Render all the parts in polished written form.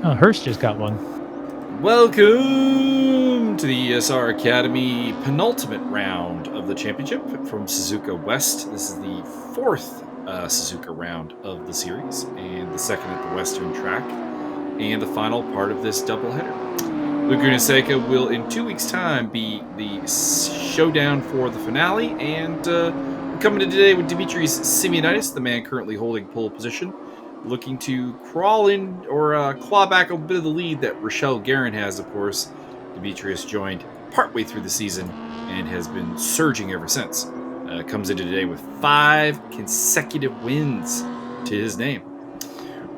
Oh, Hurst just got one. Welcome to the ESR Academy penultimate round of the championship from Suzuka West. This is the fourth Suzuka round of the series and the second at the Western track and the final part of this doubleheader. Laguna Seca will in 2 weeks' time be the showdown for the finale, and we're coming in today with Dimitrious Simeonidis, the man currently holding pole position, looking to crawl in or claw back a bit of the lead that Rachel Guerin has, of course. Dimitrious joined partway through the season and has been surging ever since. Comes into today with 5 consecutive wins to his name.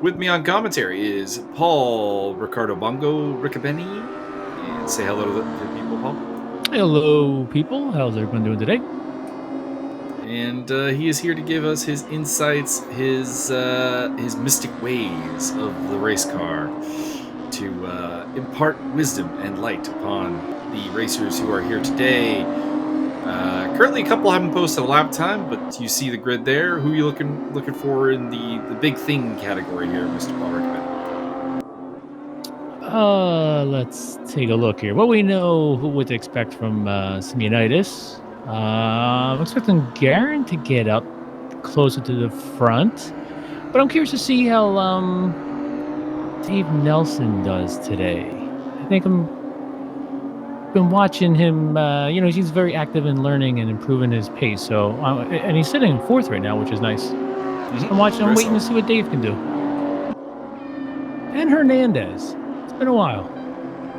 With me on commentary is Paul Ricardo Bongo Riccobene. And say hello to the people, Paul. Hello, people. How's everyone doing today? And he is here to give us his insights, his mystic ways of the race car, to impart wisdom and light upon the racers who are here today. Currently, a couple haven't posted a lap time, but you see the grid there. Who are you looking for in the big thing category here, Mr. Paul Riccobene? Let's take a look here. What we know what to expect from Simeonidis. I'm expecting Guerin to get up closer to the front, but I'm curious to see how Dave Nelson does today. I think I've been watching him. He's very active in learning and improving his pace. So, and he's sitting in fourth right now, which is nice. Mm-hmm. I'm waiting to see what Dave can do. And Hernandez. It's been a while.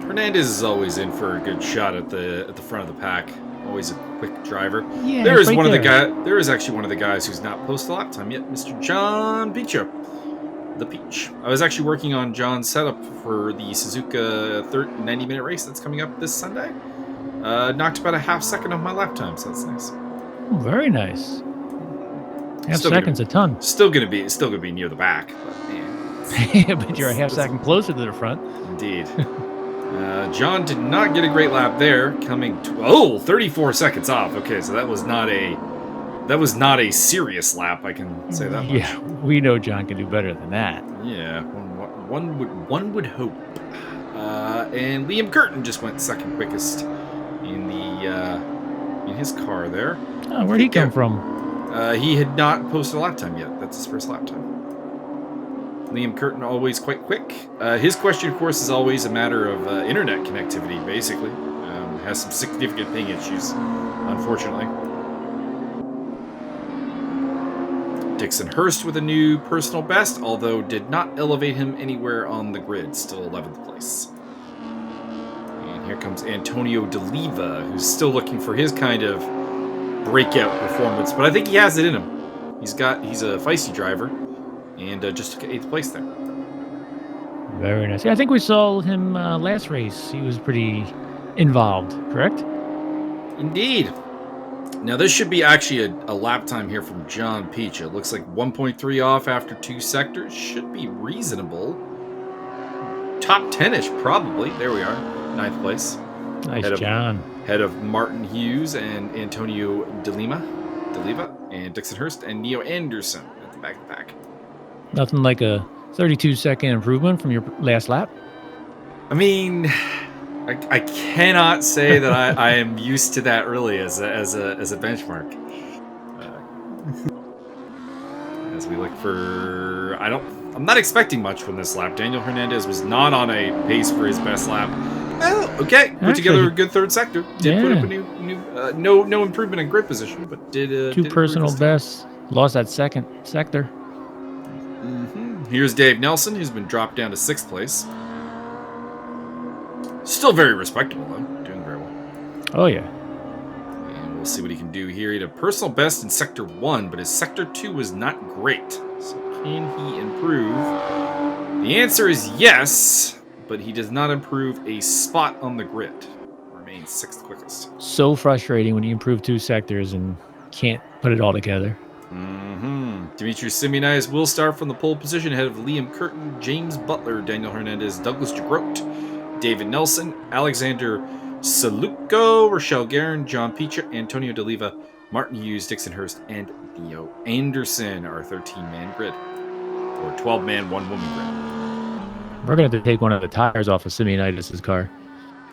Hernandez is always in for a good shot at the front of the pack. Always a quick driver. Yeah, there is right one there. of the guy. There is actually one of the guys who's not posted a lap time yet, Mr. John Peach. The Peach. I was actually working on John's setup for the Suzuka 90-minute race that's coming up this Sunday. Knocked about a half second off my lap time, so that's nice. Oh, very nice. Half second's a ton. Still gonna be near the back, but man. But you're a half second closer to the front. Indeed. John did not get a great lap there, coming 34 seconds off. Okay, so that was not a serious lap, I can say that much. Yeah, we know John can do better than that. Yeah, one would hope. And Liam Curtin just went second quickest in his car there. Oh, where'd he come from? He had not posted a lap time yet. That's his first lap time. Liam Curtin, always quite quick. His question, of course, is always a matter of internet connectivity, basically. Has some significant ping issues, unfortunately. Dixon Hurst with a new personal best, although did not elevate him anywhere on the grid, still 11th place. And here comes Antonio D'Oliva, who's still looking for his kind of breakout performance, but I think he has it in him. He's a feisty driver. And just took 8th place there. Very nice. Yeah, I think we saw him last race. He was pretty involved, correct? Indeed. Now, this should be actually a lap time here from John Peach. It looks like 1.3 off after 2 sectors. Should be reasonable. Top 10-ish, probably. There we are. 9th place. Nice, John. Head of Martin Hughes and Antonio D'Oliva, and Dixon Hurst, and Neo Anderson at the back of the pack. Nothing like a 32-second improvement from your last lap? I mean, I cannot say that I am used to that really as a benchmark. As we look for, I'm not expecting much from this lap. Daniel Hernandez was not on a pace for his best lap. Oh, okay, put together a good third sector. Did put up a new no improvement in grid position, but did 2 personal bests. Lost that second sector. Mm-hmm. Here's Dave Nelson, who's been dropped down to 6th place. Still very respectable, though. Doing very well. Oh, yeah. And we'll see what he can do here. He had a personal best in Sector 1, but his Sector 2 was not great. So can he improve? The answer is yes, but he does not improve a spot on the grid. Remains 6th quickest. So frustrating when you improve 2 sectors and can't put it all together. Mm-hmm. Dimitrious Simeonidis will start from the pole position ahead of Liam Curtin, James Butler, Daniel Hernandez, Douglas DeGroat, David Nelson, Alexander Saluko, Rachel Guerin, John Peach, Antonio D'Oliva, Martin Hughes, Dixon Hurst, and Neo Anderson, our 13-man grid. Or 12-man, 1-woman grid. We're going to have to take one of the tires off of Simeonidis' car.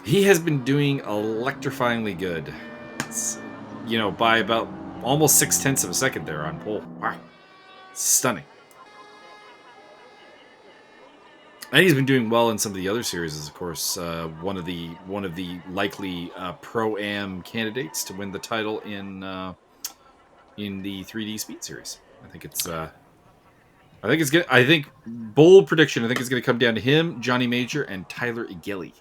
He has been doing electrifyingly good. It's, by about almost 0.6 of a second there on pole. Wow. Stunning. And he's been doing well in some of the other series, of course. One of the likely pro-am candidates to win the title in the 3D Speed Series. I think it's good. I think bold prediction. I think it's going to come down to him, Johnny Major, and Tyler Igeli.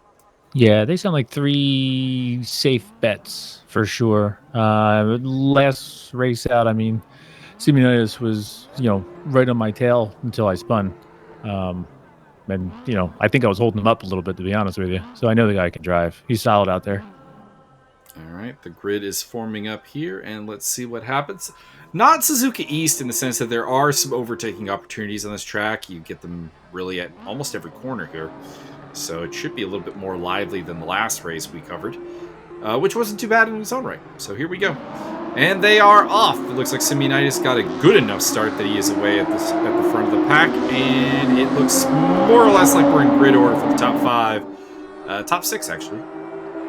Yeah, they sound like 3 safe bets for sure. Last race out, I mean, Simeonidis was, right on my tail until I spun. And, I think I was holding him up a little bit, to be honest with you. So I know the guy can drive. He's solid out there. All right, the grid is forming up here, and let's see what happens. Not Suzuka East in the sense that there are some overtaking opportunities on this track. You get them really at almost every corner here. So it should be a little bit more lively than the last race we covered, which wasn't too bad in its own right. So here we go. And they are off. It looks like Simeonidis got a good enough start that he is away at the front of the pack. And it looks more or less like we're in grid order for the top 5. Top 6, actually.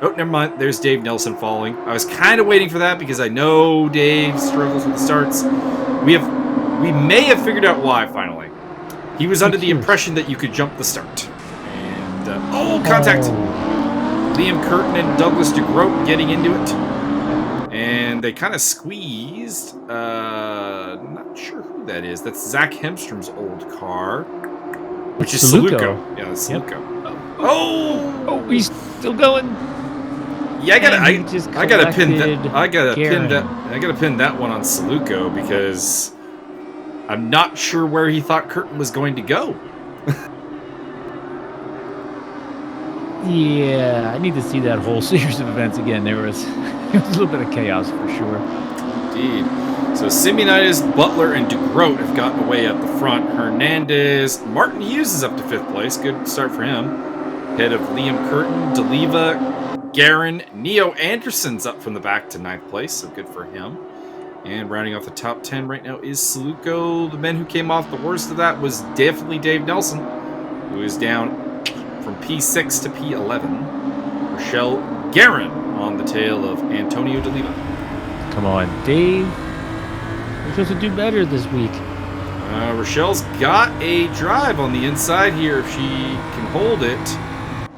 Oh, never mind. There's Dave Nelson falling. I was kind of waiting for that because I know Dave struggles with the starts. We may have figured out why, finally. He was under the impression that you could jump the start. Contact! Liam Curtin and Douglas DeGroat getting into it. And they kind of squeezed. Not sure who that is. That's Zach Hemstrom's old car. Which is Saluko. Yeah, that's Saluko. Yep. Oh, he's still going. Yeah, I gotta pin that one on Saluko because I'm not sure where he thought Curtin was going to go. Yeah, I need to see that whole series of events again. There was a little bit of chaos for sure. Indeed. So Simeonidis, Butler, and DeGroat have gotten away at the front. Hernandez, Martin Hughes is up to 5th place. Good start for him. Head of Liam Curtin, DeLeva, Guerin, Neo Anderson's up from the back to 9th place, so good for him. And rounding off the top 10 right now is Saluko. The men who came off the worst of that was definitely Dave Nelson, who is down from P6 to P11. Rachel Guerin on the tail of Antonio DeLeva. Come on, Dave. We're supposed to do better this week. Rochelle's got a drive on the inside here if she can hold it.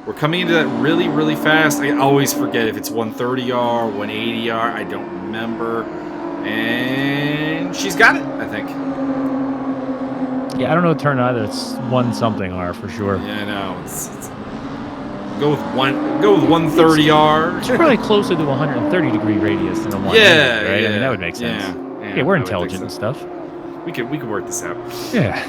We're coming into that really, really fast. I always forget if it's 130R, 180R. I don't remember. And she's got it, I think. Yeah, I don't know the turn either. It's 1-something-R for sure. Yeah, I know. Go with 130R. It's probably closer to a 130-degree radius than a 180, right? I mean, that would make sense. Yeah, we're intelligent and stuff. We can work this out. Yeah.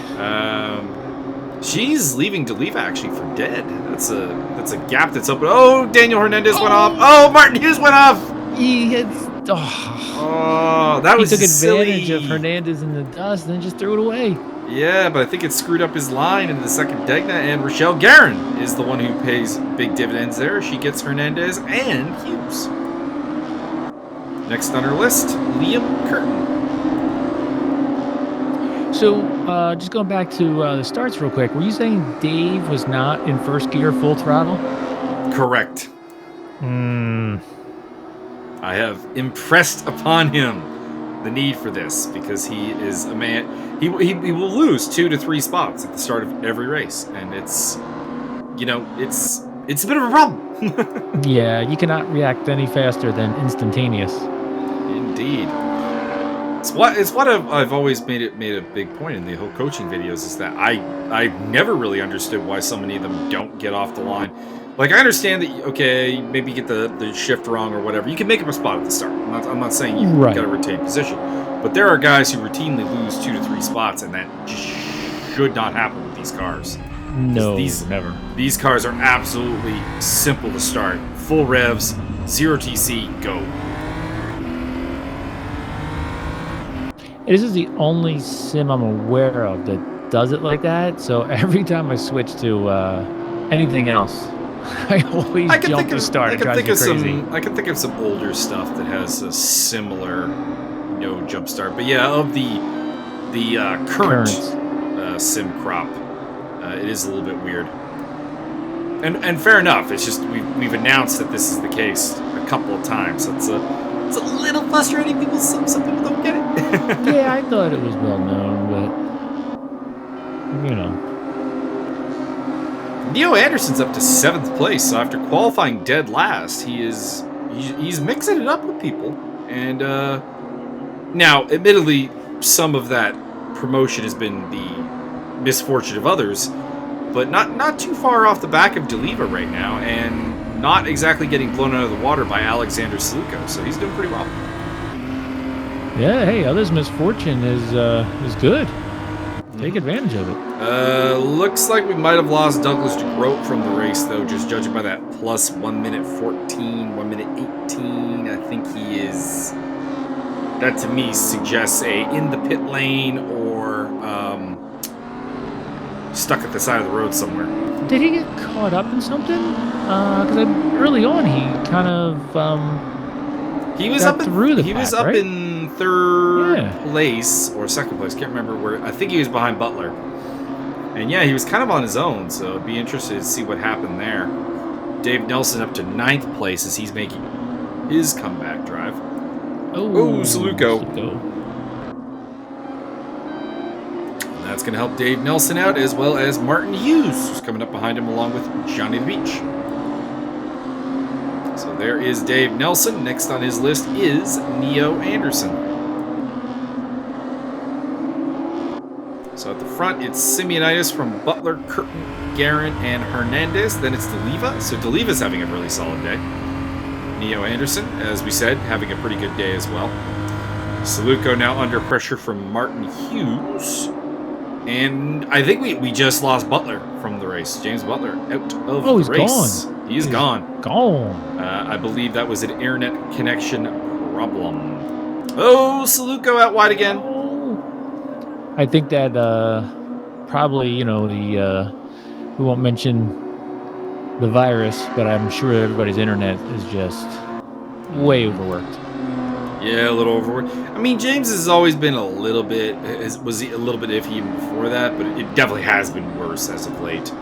She's leaving DeLeva actually for dead. That's a gap that's open. Oh, Daniel Hernandez went off. Oh, Martin Hughes went off. He hits. That was silly. He took advantage of Hernandez in the dust and then just threw it away. Yeah, but I think it screwed up his line into the second Degner, and Rachel Guerin is the one who pays big dividends there. She gets Hernandez and Hughes. Next on her list, Liam Curtin. So, just going back to the starts real quick, were you saying Dave was not in first gear full throttle? Correct. I have impressed upon him the need for this because he is a man. He will lose 2 to 3 spots at the start of every race, and it's a bit of a problem. Yeah, you cannot react any faster than instantaneous. Indeed. It's what I've always made a big point in the whole coaching videos is that I never really understood why so many of them don't get off the line. Like, I understand that, okay, maybe you get the shift wrong or whatever. You can make up a spot at the start. I'm not saying you've got to retain position. But there are guys who routinely lose 2 to 3 spots, and that just should not happen with these cars. No, never. These cars are absolutely simple to start. Full revs, 0 TC, go. This is the only sim I'm aware of that does it like that. So every time I switch to anything else, I always jump to start. I can think of some older stuff that has a similar no jump start. But yeah, of the current sim crop, it is a little bit weird. And fair enough. It's just we've announced that this is the case a couple of times. So it's a little frustrating. Some people don't get it. Yeah, I thought it was well known, but Neo Anderson's up to 7th place. So after qualifying dead last, he's mixing it up with people. And now, admittedly, some of that promotion has been the misfortune of others, but not too far off the back of Deliva right now, and not exactly getting blown out of the water by Alexander Sluko, so he's doing pretty well. Yeah, hey, others' misfortune is good. Take advantage of it. Looks like we might have lost Douglas DeGroat from the race, though, just judging by that plus 1 minute 14, 1 minute 18. I think he is... That, to me, suggests in the pit lane or stuck at the side of the road somewhere. Did he get caught up in something? Because early on he kind of he was up in third place or second place. Can't remember where. I think he was behind Butler. And yeah, he was kind of on his own. So I'd be interested to see what happened there. Dave Nelson up to 9th place as he's making his comeback drive. Oh, Saluko. That's going to help Dave Nelson out, as well as Martin Hughes, who's coming up behind him along with Johnny the Beach. So there is Dave Nelson. Next on his list is Neo Anderson. So at the front, it's Simeonidis from Butler, Curtin, Guerin, and Hernandez. Then it's Deliva. So Deliva's having a really solid day. Neo Anderson, as we said, having a pretty good day as well. Saluko now under pressure from Martin Hughes. And I think we just lost Butler from the race. James Butler out of the race. He's gone. I believe that was an internet connection problem. Oh, Saluko out wide again. I think that probably, we won't mention the virus, but I'm sure everybody's internet is just way overworked. Yeah, a little overworked. I mean, James has always been a little bit iffy even before that, but it definitely has been worse as of late.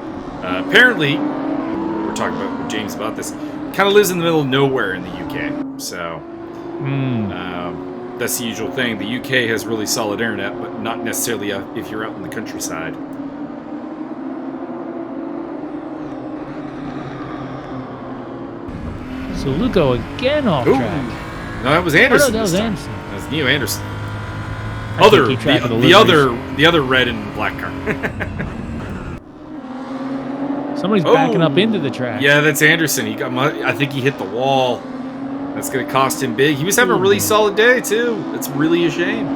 Apparently, we're talking about James about this, kind of lives in the middle of nowhere in the UK, so that's the usual thing. The UK has really solid internet, but not necessarily if you're out in the countryside. So Luco again off track. No, that was Anderson. Oh, no, that was Anderson. That was Neo Anderson. The other red and black car. Somebody's backing up into the track. Yeah, that's Anderson. I think he hit the wall. That's going to cost him big. He was having a really solid day too. It's really a shame.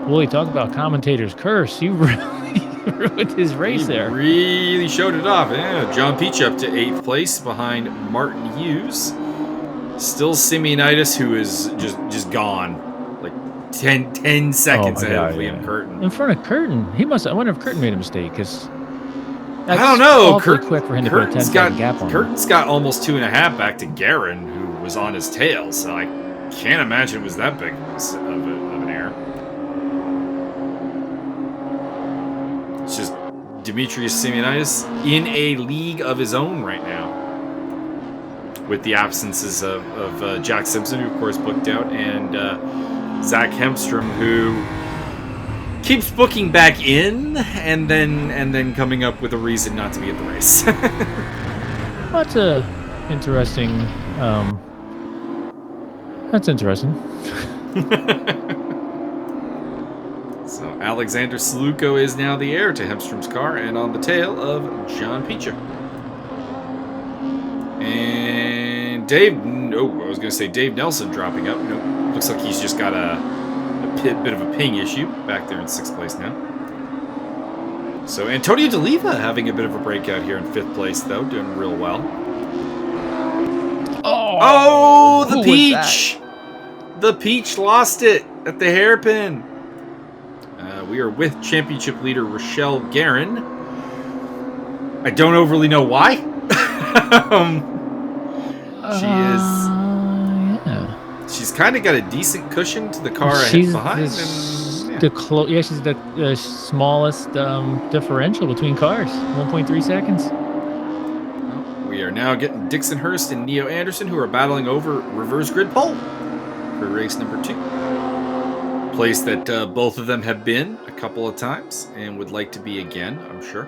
Boy, talk about commentator's curse. He really ruined his race there. Really showed it off. Yeah, John Peach up to 8th place behind Martin Hughes. Still Simeonidis, who is just gone. Like 10 seconds ahead of Liam Curtin. In front of Curtin. I wonder if Curtin made a mistake, because I don't know. Quick for him to put a 10-second gap on Curtin's got almost 2.5 back to Guerin, who was on his tail, so I can't imagine it was that big of an error. It's just Dimitrious Simeonidis in a league of his own right now, with the absences of Jack Simpson, who of course booked out, and Zach Hemstrom, who keeps booking back in and then coming up with a reason not to be at the race. That's interesting. That's interesting. So Alexander Saluko is now the heir to Hemstrom's car and on the tail of John Peacher. And Dave Nelson dropping up. No, looks like he's just got a bit of a ping issue back there in 6th place now. So Antonio D'Oliva having a bit of a breakout here in 5th place, though, doing real well. Oh, the Peach! The Peach lost it at the Hairpin. We are with championship leader Rachel Guerin. I don't overly know why. She's kind of got a decent cushion to the car behind. she's the smallest differential between cars, 1.3 seconds. We are now getting Dixon Hurst and Neo Anderson, who are battling over reverse grid pole for race number 2. Place that both of them have been a couple of times and would like to be again, I'm sure.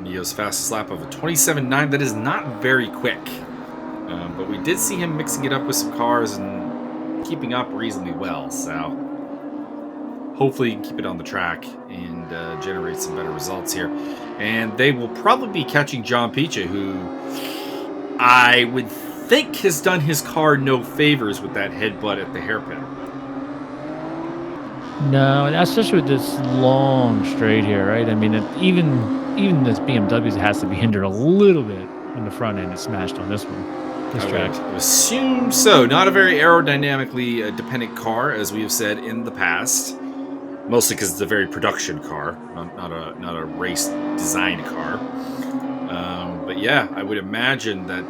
Neo's fastest lap of a 27.9. That is not very quick. But we did see him mixing it up with some cars and keeping up reasonably well. So hopefully he can keep it on the track and generate some better results here. And they will probably be catching John Picha, who I would think has done his car no favors with that headbutt at the hairpin. No, especially with this long straight here, right? I mean, even this BMW has to be hindered a little bit when the front end is smashed on this one. This track. I would assume so. Not a very aerodynamically dependent car, as we have said in the past. Mostly because it's a very production car, not a race design car. But yeah, I would imagine that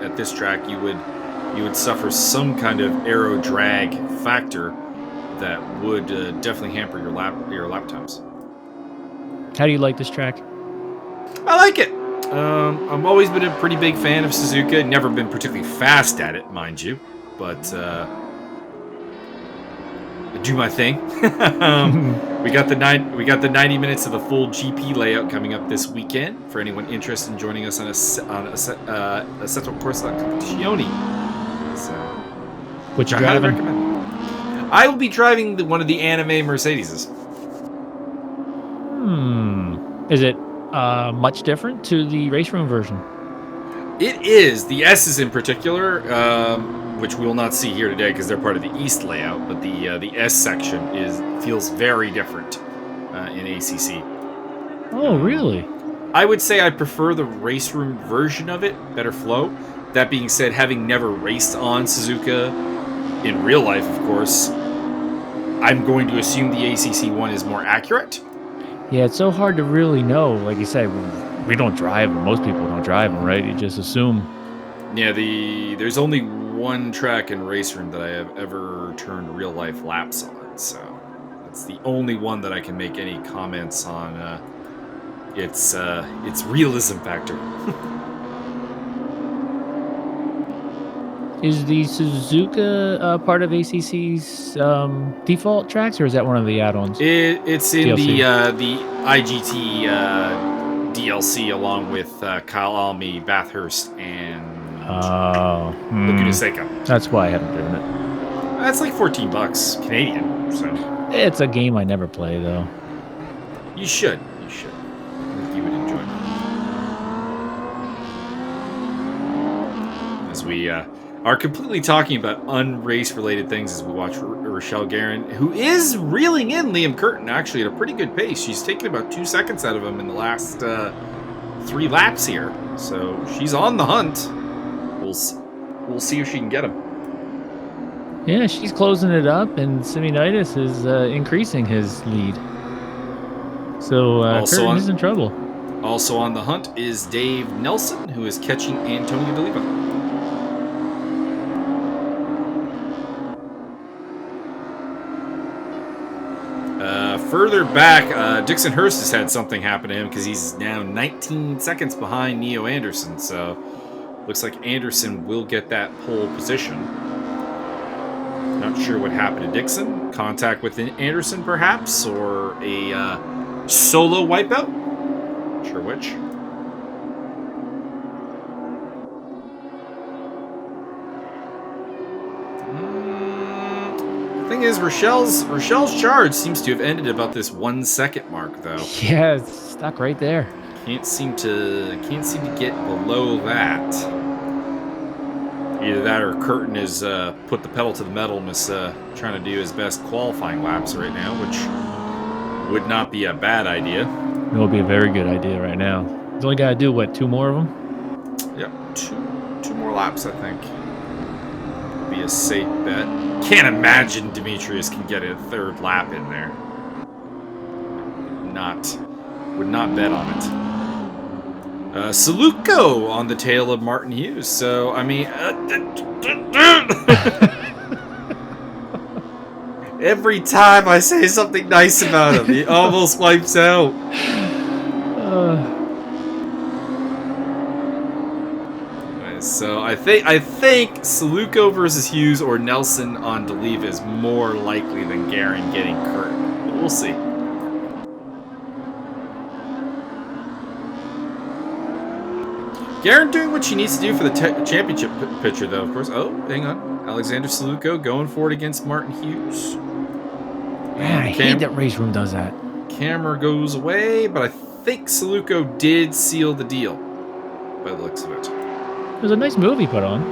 at this track you would suffer some kind of aero drag factor that would definitely hamper your lap times. How do you like this track? I like it. I've always been a pretty big fan of Suzuka. Never been particularly fast at it, mind you, but I do my thing. We got the 90 minutes of the full GP layout coming up this weekend for anyone interested in joining us on Assetto Corsa Competizione. So, Which I highly recommend. I will be driving one of the anime Mercedeses. Is it much different to the race room version? It is. The S's in particular, which we will not see here today because they're part of the East layout, but the S section feels very different in ACC. Oh, really? I would say I prefer the race room version of it, better flow. That being said, having never raced on Suzuka in real life, of course, I'm going to assume the ACC one is more accurate. Yeah, it's so hard to really know. Like you said, we don't drive them. Most people don't drive them, right? You just assume. Yeah, there's only one track in race room that I have ever turned real life laps on, so that's the only one that I can make any comments on its realism factor. Is the Suzuka part of ACC's default tracks, or is that one of the add-ons? It's in DLC? the IGT DLC along with Kyle Almy, Bathurst, and Laguna Seca. That's why I haven't driven it. That's like $14 Canadian. So it's a game I never play though. You should. I think you would enjoy it. As we are completely talking about unrace-related things as we watch Rachel Guerin, who is reeling in Liam Curtin, actually, at a pretty good pace. She's taken about 2 seconds out of him in the last 3 laps here. So she's on the hunt. We'll see if she can get him. Yeah, she's closing it up, and Simeonidis is increasing his lead. So Curtin is in trouble. Also on the hunt is Dave Nelson, who is catching Antonio D'Oliva. Further back, Dixon Hurst has had something happen to him because he's now 19 seconds behind Neo Anderson. So looks like Anderson will get that pole position. Not sure what happened to Dixon. Contact with Anderson, perhaps, or a solo wipeout. Not sure which. Thing is, Rochelle's charge seems to have ended about this 1 second mark, though. Yeah, it's stuck right there. Can't seem to get below that. Either that or Curtin has put the pedal to the metal and is trying to do his best qualifying laps right now, which would not be a bad idea. It would be a very good idea right now. He's only got to do, what, 2 more of them? Yep, two more laps, I think. Would be a safe bet. Can't imagine Dimitrious can get a 3rd lap in there. Would not bet on it. Saluko on the tail of Martin Hughes. So, I mean... Every time I say something nice about him, he almost wipes out. So I think Saluko versus Hughes or Nelson on Deliva is more likely than Guerin getting Curtin. But we'll see. Guerin doing what she needs to do for the championship picture, though, of course. Oh, hang on. Alexander Saluko going for it against Martin Hughes. Man, I hate that race room does that. Camera goes away, but I think Saluko did seal the deal by the looks of it. It was a nice move he put on.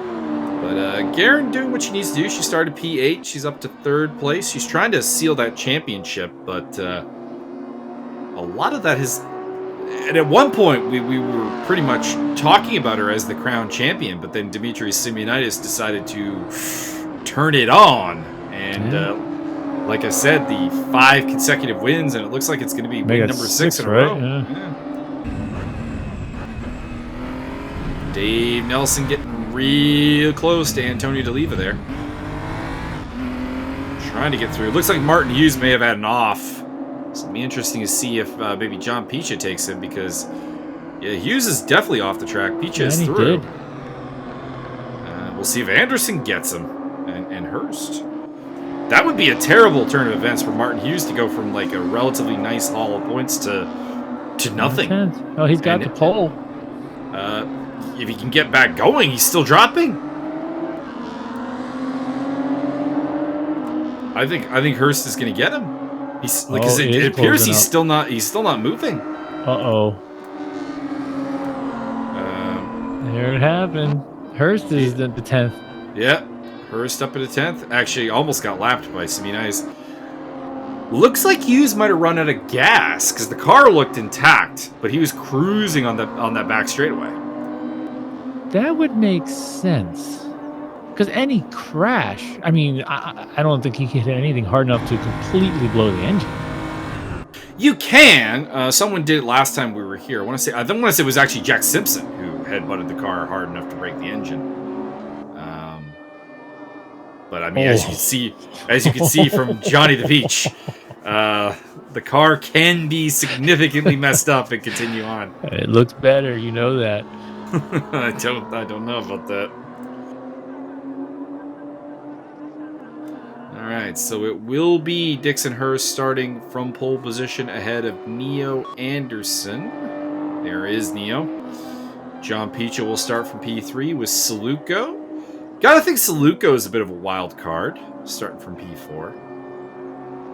But Guerin doing what she needs to do. She started P8. She's up to 3rd place. She's trying to seal that championship, but a lot of that has... And at one point, we were pretty much talking about her as the crown champion, but then Dimitrious Simeonidis decided to turn it on. And like I said, the 5 consecutive wins, and it looks like it's going to be win number 6 in a row. Yeah. Dave Nelson getting real close to Antonio Deliva there. Trying to get through. Looks like Martin Hughes may have had an off. So it'll be interesting to see if maybe John Picha takes him, because Hughes is definitely off the track. Picha is through. We'll see if Anderson gets him and Hurst. That would be a terrible turn of events for Martin Hughes to go from like a relatively nice haul of points to nothing. Oh, he's got the pole. If he can get back going, he's still dropping. I think Hurst is going to get him. He's like, it appears he's still not moving. There it happened. Hurst is at the 10th. Yeah, Hurst up at the 10th. Actually, almost got lapped by Simeonidis. Looks like Hughes might have run out of gas because the car looked intact, but he was cruising on that back straightaway. That would make sense. Because any crash, I mean, I don't think he could hit anything hard enough to completely blow the engine. You can. Someone did it last time we were here. I want to say it was actually Jack Simpson who headbutted the car hard enough to break the engine. But I mean, as you can see from Johnny the Peach, the car can be significantly messed up and continue on. It looks better, you know that. I don't know about that. All right, so it will be Dixon Hurst starting from pole position ahead of Neo Anderson. There is Neo. John Picha will start from P3 with Saluko. Gotta think Saluko is a bit of a wild card, starting from P4.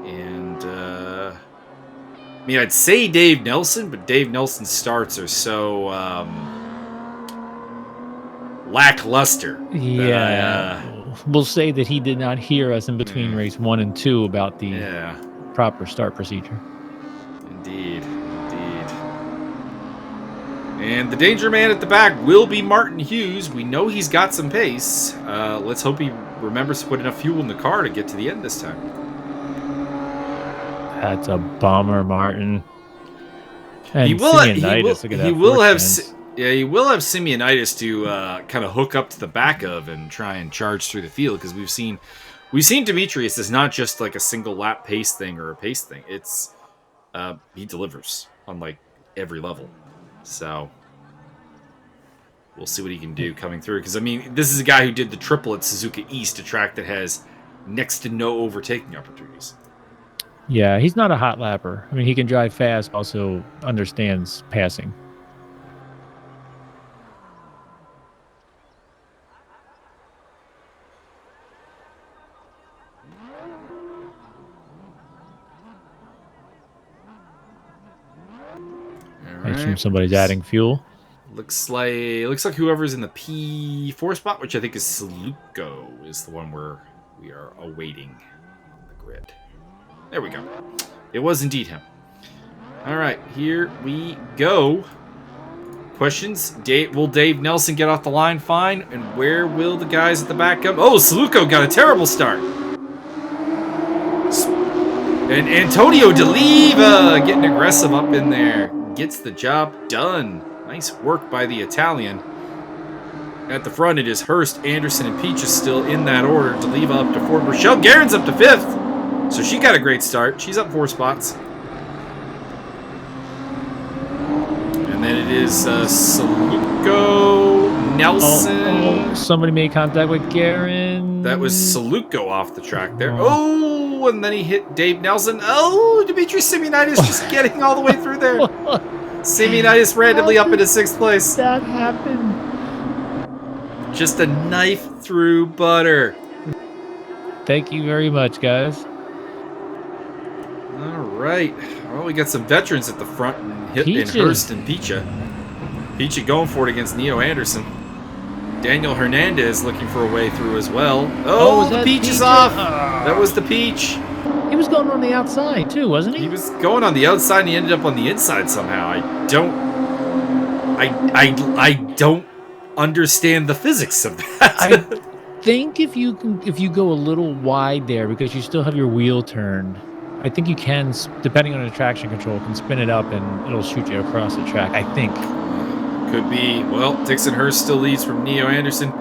And, I mean, I'd say Dave Nelson, but Dave Nelson's starts are so, lackluster. Yeah. We'll say that he did not hear us in between race 1 and 2 about the proper start procedure. Indeed. And the danger man at the back will be Martin Hughes. We know he's got some pace. Let's hope he remembers to put enough fuel in the car to get to the end this time. That's a bummer, Martin. And he will have Simeonidis to kind of hook up to the back of and try and charge through the field, because we've seen Dimitrious is not just like a single lap pace thing or a pace thing. It's he delivers on like every level. So we'll see what he can do coming through, because I mean, this is a guy who did the triple at Suzuka East, a track that has next to no overtaking opportunities. Yeah, he's not a hot lapper. I mean, he can drive fast, also understands passing. I assume somebody's adding fuel. Looks like whoever's in the P4 spot, which I think is Saluko, is the one we are awaiting on the grid. There we go. It was indeed him. All right, here we go. Questions? Will Dave Nelson get off the line fine? And where will the guys at the back come? Oh, Saluko got a terrible start. And Antonio Deliva getting aggressive up in there. Gets the job done. Nice work by the Italian. At the front, it is Hurst, Anderson, and Peach is still in that order. Deliva up to 4th. Rachel Guerin's up to 5th. So she got a great start. She's up 4 spots. And then it is Saluko, Nelson. Oh, somebody made contact with Guerin. That was Saluko off the track there. Oh, and then he hit Dave Nelson. Oh, Dimitrious Simeonidis just getting all the way through there. Simeonidis randomly up into 6th place. That happened. Just a knife through butter. Thank you very much, guys. All right. Well, we got some veterans at the front in Hurst and Picha. Picha going for it against Neo Anderson. Daniel Hernandez looking for a way through as well. Oh, the peach is off. That was the peach. He was going on the outside too, wasn't he? He was going on the outside and he ended up on the inside somehow. I don't understand the physics of that. I think if you go a little wide there because you still have your wheel turned, I think you can, depending on the traction control, can spin it up and it'll shoot you across the track, I think. Could be. Well, Dixon Hurst still leads from Neo Anderson.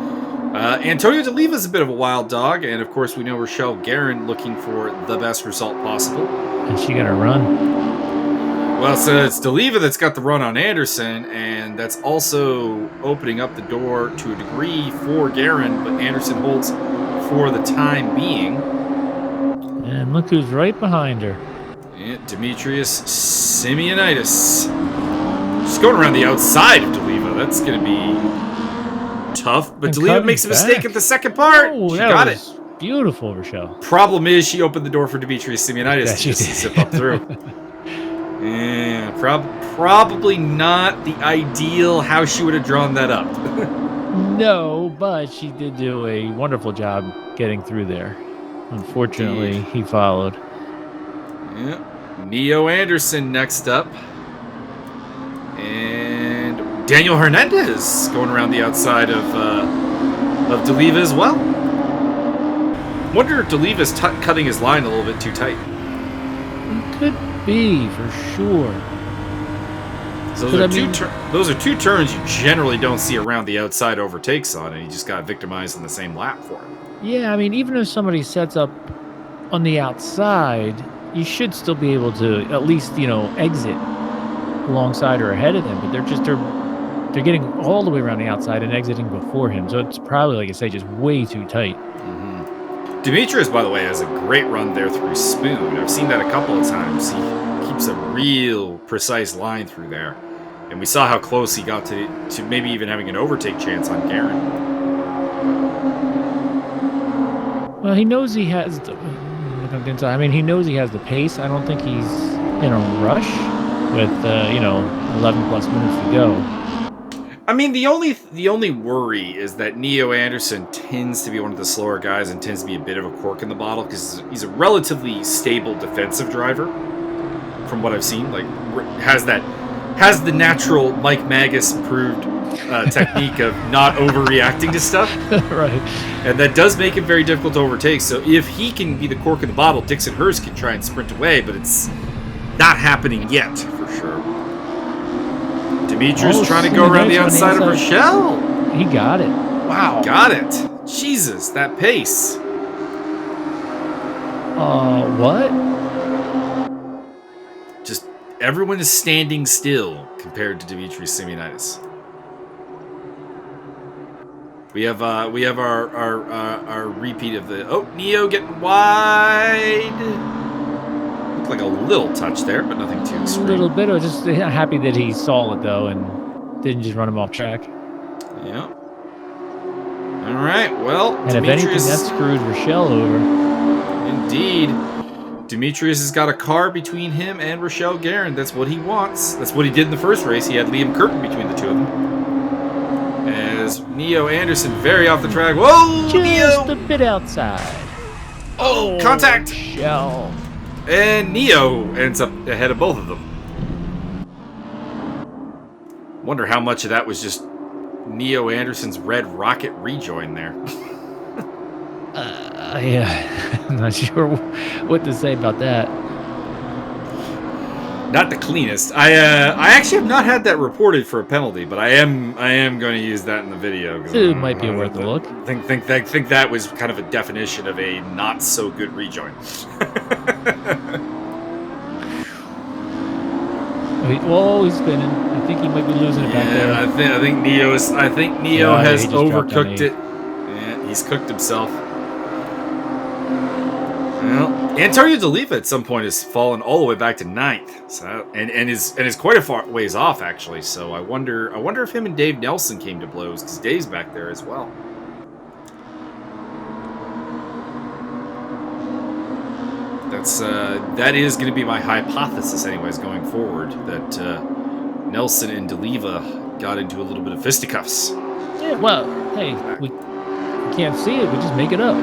Antonio DeLiva's a bit of a wild dog, and of course we know Rachel Guerin looking for the best result possible. And she got a run. Well, so it's DeLiva that's got the run on Anderson, and that's also opening up the door to a degree for Guerin, but Anderson holds for the time being. And look who's right behind her. And Dimitrious Simeonidis. She's going around the outside of DeLiva. That's going to be tough, but DeLiva makes a mistake at the second part. Oh, she got it. Beautiful, Rochelle. Problem is she opened the door for Dimitrious Simeonidis to just zip up through. Yeah, probably not the ideal how she would have drawn that up. No, but she did do a wonderful job getting through there. Unfortunately, he followed. Yeah. Neo Anderson next up. And Daniel Hernandez going around the outside of DeLiva as well. Wonder if DeLiva's cutting his line a little bit too tight. It could be, for sure. So those are two turns you generally don't see around the outside overtakes on, and he just got victimized in the same lap for it. Yeah, I mean, even if somebody sets up on the outside, you should still be able to at least, exit alongside or ahead of them. But they're getting all the way around the outside and exiting before him. So it's probably, like I say, just way too tight. Mm-hmm. Demetrius, by the way, has a great run there through Spoon. I've seen that a couple of times. He keeps a real precise line through there. And we saw how close he got to maybe even having an overtake chance on Guerin. Well, he knows he has he knows he has the pace. I don't think he's in a rush with 11 plus minutes to go. I mean, the only worry is that Neo Anderson tends to be one of the slower guys and tends to be a bit of a cork in the bottle because he's a relatively stable defensive driver, from what I've seen. Like has the natural Mike Magas approved technique of not overreacting to stuff. Right. And that does make it very difficult to overtake. So if he can be the cork in the bottle, Dixon Hurst can try and sprint away, but it's not happening yet, for sure. Demetrius trying to go around the outside of Rochelle. He got it. Wow. Got it. Jesus, that pace. What? Just everyone is standing still compared to Dimitrious Simeonidis. We have our repeat of the Neo getting wide. Looked like a little touch there, but nothing too extreme. A little bit. I was just happy that he saw it though and didn't just run him off track. Yeah. All right. Well, and Demetrius, if anything, that screwed Rochelle over. Indeed. Demetrius has got a car between him and Rachel Guerin. That's what he wants. That's what he did in the first race. He had Liam Curtin between the two of them. As Neo Anderson very off the track. Whoa, just Neo! a bit outside. Oh, contact! Shell. And Neo ends up ahead of both of them. Wonder how much of that was just Neo Anderson's red rocket rejoin there. Yeah, I'm not sure what to say about that. Not the cleanest. I actually have not had that reported for a penalty, but I am going to use that in the video because It might be worth a look. Think that was kind of a definition of a not so good rejoin. Oh, he's spinning. I think he might be losing it back there. I think Neo has overcooked it. Yeah, he's cooked himself. Well, Antonio D'Oliva at some point has fallen all the way back to 9th, so and is quite a far ways off actually. So I wonder if him and Dave Nelson came to blows because Dave's back there as well. That is going to be my hypothesis, anyways, going forward. That Nelson and D'Oliva got into a little bit of fisticuffs. Yeah, well, hey, we can't see it. We just make it up.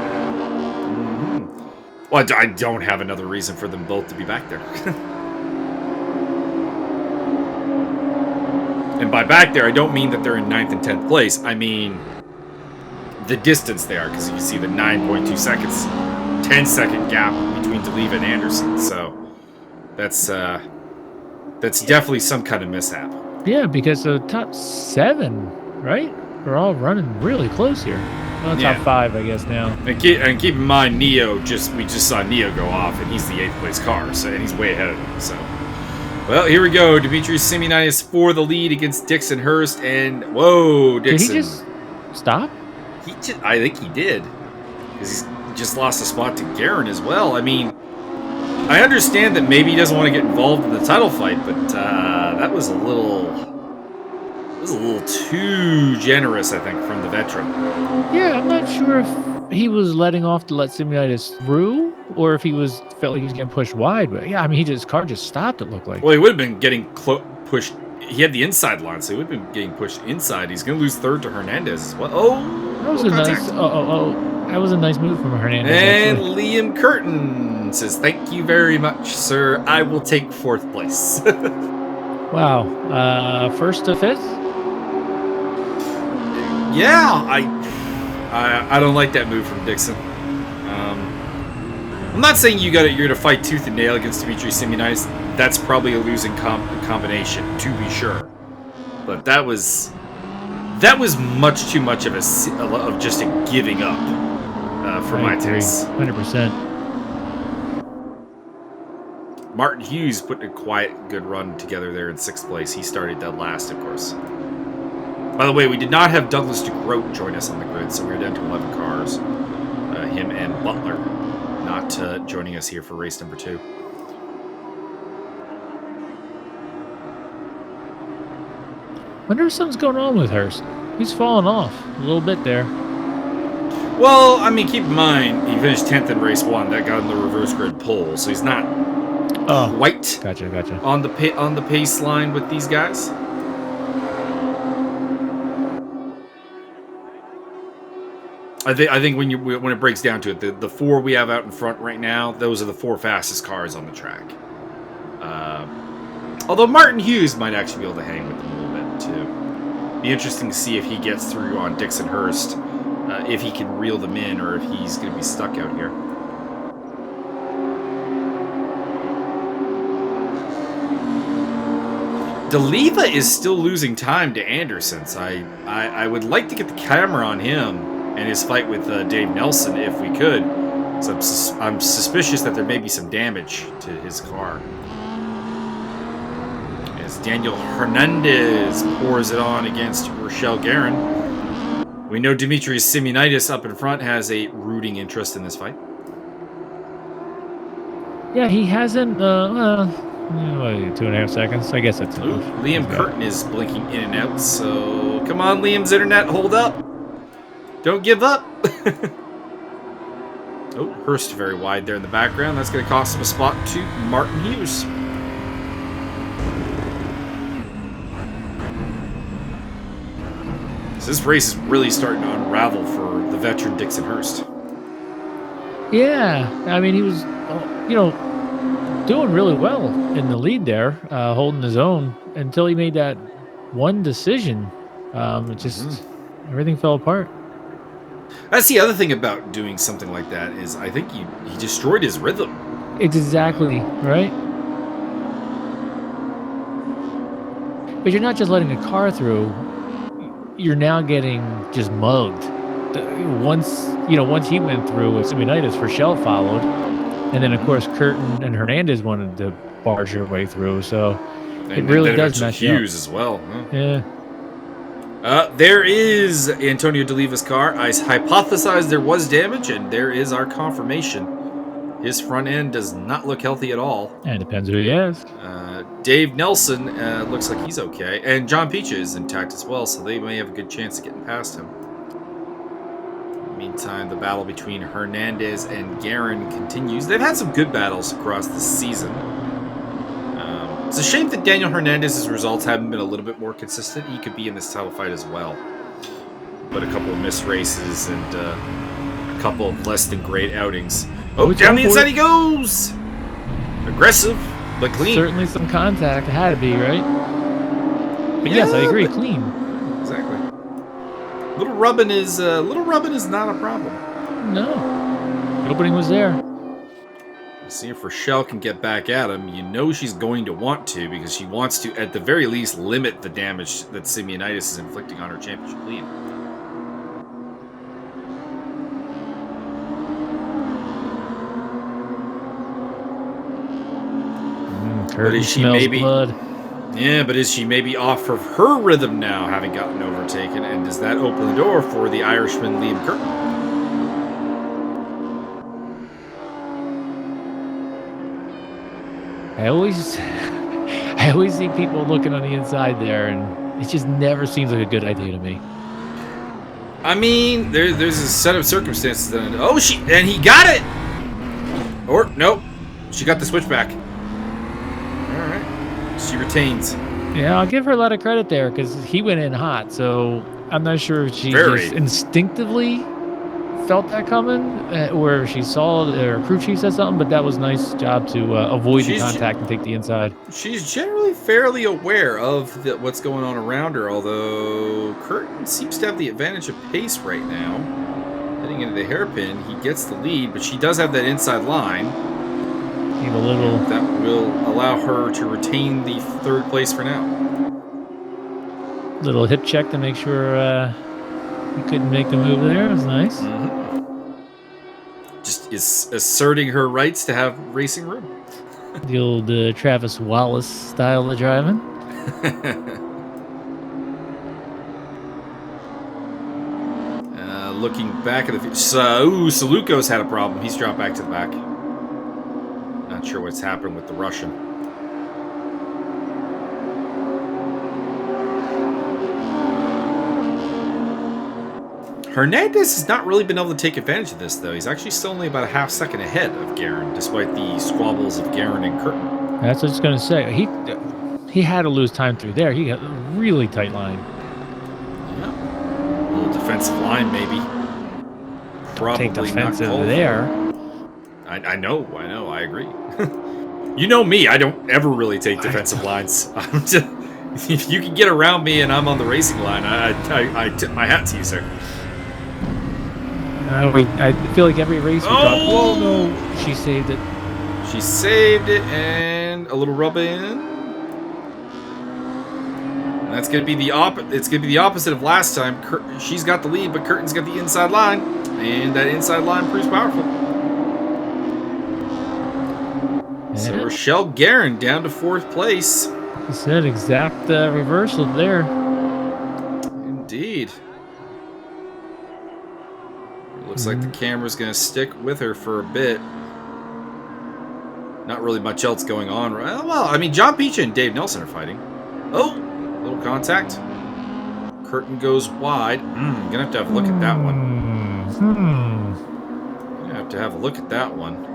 Well, I don't have another reason for them both to be back there. And by back there, I don't mean that they're in 9th and 10th place. I mean the distance they are, because you see the 9.2 seconds, 10-second gap between D'Oliva and Anderson. So that's definitely some kind of mishap. Yeah, because the top 7, right? We're all running really close here. Well, top 5, I guess now. And keep in mind, Neo we just saw Neo go off, and he's the 8th place car, so and he's way ahead of him. So, well, here we go. Dimitrious Simeonidis for the lead against Dixon Hurst, and whoa, Dixon! Did he just stop? I think he did, because he's just lost a spot to Guerin as well. I mean, I understand that maybe he doesn't want to get involved in the title fight, but that was a little too generous, I think, from the veteran. Yeah, I'm not sure if he was letting off to let Simeonidis through, or if he felt like he was getting pushed wide. But yeah, I mean, his car just stopped. It looked like. Well, he would have been getting pushed. He had the inside line, so he would have been getting pushed inside. He's going to lose 3rd to Hernandez as well. Oh, that was that was a nice move from Hernandez. And actually. Liam Curtin says, "Thank you very much, sir. I will take 4th place." Wow, 1st to 5th. Yeah, I don't like that move from Dixon. I'm not saying you're gonna fight tooth and nail against Dimitrious Simeonidis. That's probably a losing combination, to be sure. But that was much too much of just a giving up for my taste. 100%. Martin Hughes put a quiet, good run together there in 6th place. He started dead last, of course. By the way, we did not have Douglas DeGroat join us on the grid, so we're down to 11 cars. Him and Butler not joining us here for race number 2. Wonder if something's going on with Hurst. He's fallen off a little bit there. Well, I mean, keep in mind, he finished 10th in race 1. That got him the reverse grid pole, so he's not quite gotcha. on the pace line with these guys. I think when it breaks down to it, the 4 we have out in front right now, those are the 4 fastest cars on the track. Although Martin Hughes might actually be able to hang with them a little bit too. Be interesting to see if he gets through on Dixon Hurst, if he can reel them in, or if he's going to be stuck out here. D'Oliva is still losing time to Anderson, so I would like to get the camera on him and his fight with Dave Nelson if we could. So I'm suspicious that there may be some damage to his car. As Daniel Hernandez pours it on against Rachel Guerin. We know Dimitrious Simeonidis up in front has a rooting interest in this fight. Yeah, he hasn't. 2.5 seconds. I guess that's enough. Liam Curtin is blinking in and out. So come on, Liam's internet, hold up. Don't give up. Oh, Hurst very wide there in the background. That's going to cost him a spot to Martin Hughes. So this race is really starting to unravel for the veteran Dixon Hurst. Yeah, I mean, he was, doing really well in the lead there, holding his own until he made that one decision. It just, everything fell apart. That's the other thing about doing something like that is I think he destroyed his rhythm. Exactly, right? But you're not just letting a car through. You're now getting just mugged. Once he went through with Simeonidis, Rochelle followed. And then, of course, Curtin and Hernandez wanted to barge their way through. So it really does mess you up. Hughes as well. Huh? Yeah. There is Antonio DeLiva's car. I hypothesized there was damage, and there is our confirmation. His front end does not look healthy at all. Yeah, it depends who he is. Dave Nelson looks like he's okay. And John Peach is intact as well, so they may have a good chance of getting past him. Meantime, the battle between Hernandez and Guerin continues. They've had some good battles across the season. It's a shame that Daniel Hernandez's results haven't been a little bit more consistent. He could be in this title fight as well. But a couple of missed races and a couple of less than great outings. Oh, down the inside he goes! Aggressive, but clean. Certainly some contact. It had to be, right? But yes, I agree. Clean. Exactly. Little rubbing is not a problem. No. The opening was there. See if Rochelle can get back at him. You know she's going to want to, because she wants to, at the very least, limit the damage that Simeonidis is inflicting on her championship lead. But is she maybe blood. Yeah, but is she maybe off of her rhythm now, having gotten overtaken? And does that open the door for the Irishman Liam Curtin? I always see people looking on the inside there, and it just never seems like a good idea to me. I mean, there's a set of circumstances that and he got it. Or nope, she got the switchback. All right, she retains. Yeah, I'll give her a lot of credit there, because he went in hot. So I'm not sure if she just instinctively felt that coming, or she saw her crew chief said something, but that was a nice job to avoid the contact and take the inside. She's generally fairly aware of what's going on around her, although Curtin seems to have the advantage of pace right now. Heading into the hairpin, he gets the lead, but she does have that inside line. That will allow her to retain the third place for now. Little hip check to make sure he couldn't make the move there. It was nice. Mm-hmm. Just is asserting her rights to have racing room. The old Travis Wallace style of driving. Looking back at the Saluko's had a problem. He's dropped back to the back. Not sure what's happened with the Russian. Hernandez has not really been able to take advantage of this, though. He's actually still only about a half second ahead of Guerin, despite the squabbles of Guerin and Curtin. That's what I was going to say. He had to lose time through there. He got a really tight line. Yeah. A little defensive line, maybe. Probably take defensive not there. I know, I agree. You know me, I don't ever really take defensive lines. If you can get around me and I'm on the racing line, I tip my hat to you, sir. I feel like every race we talk, whoa, no, she saved it. She saved it, and a little rub in. And that's gonna be the It's gonna be the opposite of last time. She's got the lead, but Curtin's got the inside line, and that inside line proves powerful. Yeah. So Rachel Guerin down to 4th place. You said exact reversal there. Indeed. Looks like the camera's going to stick with her for a bit. Not really much else going on. Well, I mean, John Peach and Dave Nelson are fighting. Oh, little contact. Curtin goes wide. Gonna have to have a look at that one. Gonna have to have a look at that one.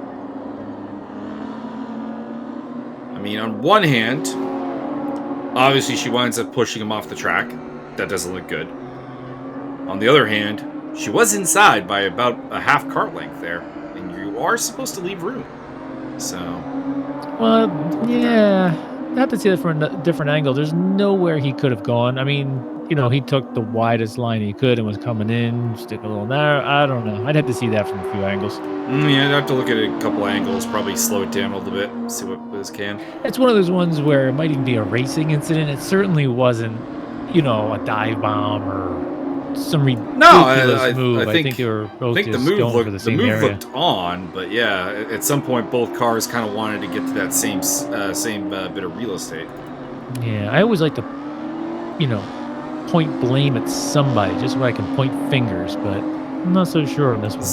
I mean, on one hand, obviously she winds up pushing him off the track. That doesn't look good. On the other hand, she was inside by about a half cart length there, and you are supposed to leave room. So, well, yeah, I have to see it from a different angle. There's nowhere he could have gone. I mean, he took the widest line he could and was coming in, stick a little narrow. I don't know. I'd have to see that from a few angles. Yeah, I'd have to look at a couple angles, probably slow it down a little bit, see what this can. It's one of those ones where it might even be a racing incident. It certainly wasn't, a dive bomb or some ridiculous move. I think they were both just going for the same area. The move looked on, but yeah, at some point both cars kind of wanted to get to that same bit of real estate. Yeah, I always like to, point blame at somebody just so I can point fingers, but I'm not so sure on this one.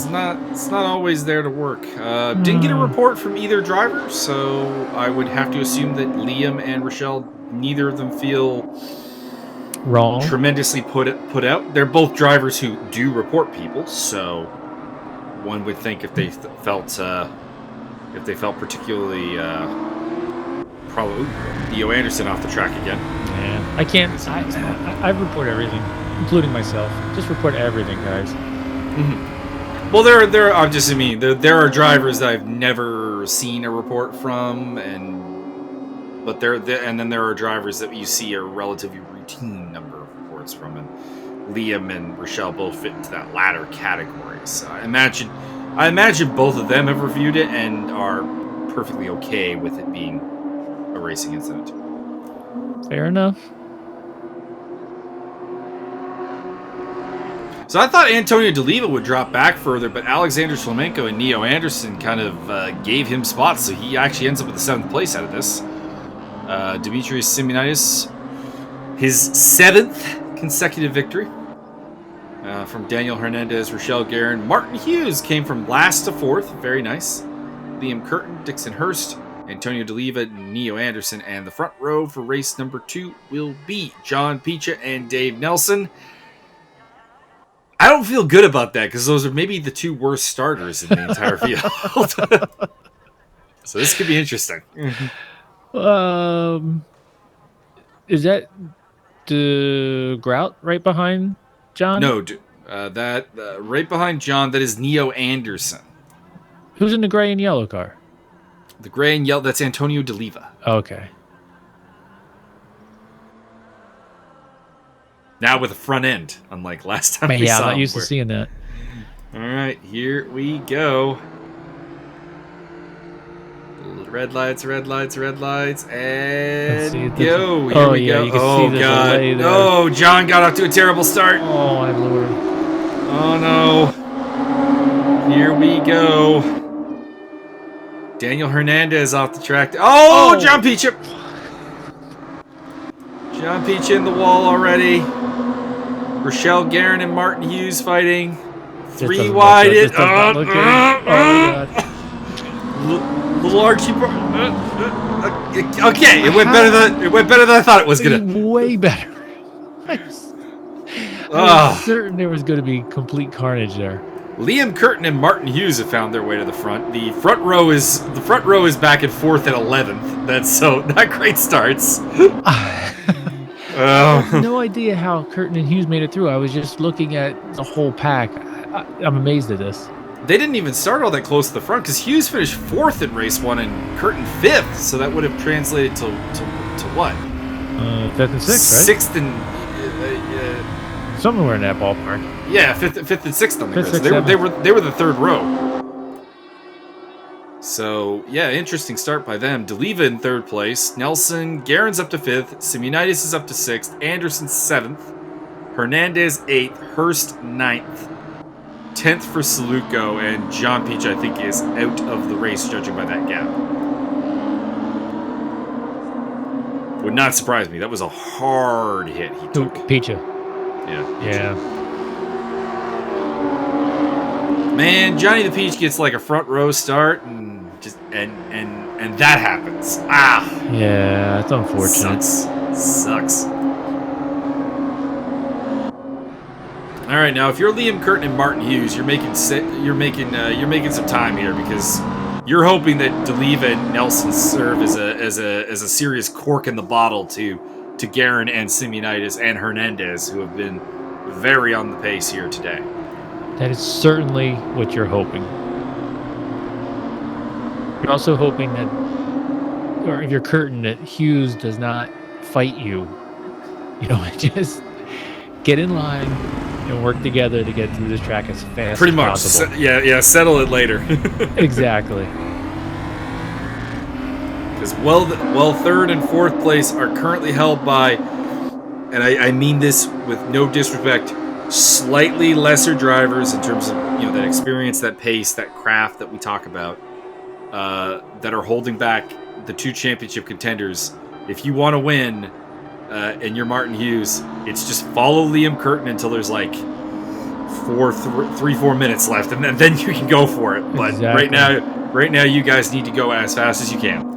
It's not always there to work. Didn't get a report from either driver, so I would have to assume that Liam and Rochelle, neither of them feel wrong, tremendously put out. They're both drivers who do report people, so one would think if they felt particularly probably Leo Anderson off the track again. Yeah, I can't. I report everything, including myself. Just report everything, guys. Mm-hmm. Well, there are drivers that I've never seen a report from, and then there are drivers that you see a relatively routine number of reports from, and Liam and Rochelle both fit into that latter category. So I imagine both of them have reviewed it and are perfectly okay with it being a racing incident. Fair enough. So I thought Antonio D'Oliva would drop back further, but Alexander Shlemenko and Neo Anderson kind of gave him spots, so he actually ends up with the 7th place out of this. Dimitrious Simeonidis, his 7th consecutive victory. From Daniel Hernandez, Rachel Guerin. Martin Hughes came from last to 4th, very nice. Liam Curtin, Dixon Hurst, Antonio D'Oliva, Neo Anderson, and the front row for race number 2 will be John Picha and Dave Nelson. I don't feel good about that because those are maybe the 2 worst starters in the entire field. So this could be interesting. Is that the Grout right behind John? No, that right behind John, that is Neo Anderson. Who's in the gray and yellow car? The gray and yellow, that's Antonio D'Oliva. Okay. Now with a front end, unlike last time we saw him. Yeah, I'm not used to seeing that. All right, here we go. Red lights, and go. Here we go. Oh, God. Oh, John got off to a terrible start. Oh, my Lord. Oh, no. Here we go. Daniel Hernandez off the track. Oh, John Picha. John Picha in the wall already. Rachel Guerin and Martin Hughes fighting. 3 wide. Oh, God. Little Archie. Okay, it went better than I thought it was gonna. Way better. I was certain there was going to be complete carnage there. Liam Curtin and Martin Hughes have found their way to the front. The front row is back and forth at 11th. That's so not great starts. I have no idea how Curtin and Hughes made it through. I was just looking at the whole pack. I'm amazed at this. They didn't even start all that close to the front because Hughes finished 4th in race 1 and Curtin 5th, so that would have translated to what? 5th and 6th, right? 6th and somewhere in that ballpark. Yeah, 5th and 6th on the grid. So they were the 3rd row. So yeah, interesting start by them. D'Oliva in 3rd place. Nelson, Guerin's up to 5th. Simeonidis is up to 6th. Anderson 7th. Hernandez 8th. Hurst 9th. 10th for Saluco, and John Peach, I think, is out of the race, judging by that gap. Would not surprise me. That was a hard hit he took. Picha. Yeah. Man, Johnny the Peach gets like a front row start, and and that happens. Yeah, it's unfortunate. Sucks. All right, now if you're Liam Curtin and Martin Hughes, you're making some time here because you're hoping that D'Oliva and Nelson serve as a serious cork in the bottle to Guerin and Simeonidis and Hernandez, who have been very on the pace here today. That is certainly what you're hoping. You're also hoping that, or if you're Curtin, that Hughes does not fight you. get in line and work together to get through this track as fast Pretty as much. possible. Yeah, settle it later. Exactly. Because third and fourth place are currently held by, and I mean this with no disrespect, slightly lesser drivers in terms of that experience, that pace, that craft that we talk about, that are holding back the two championship contenders. If you want to win, and you're Martin Hughes, it's just follow Liam Curtin until there's like 4 minutes left, and then you can go for it. But exactly. right now, you guys need to go as fast as you can.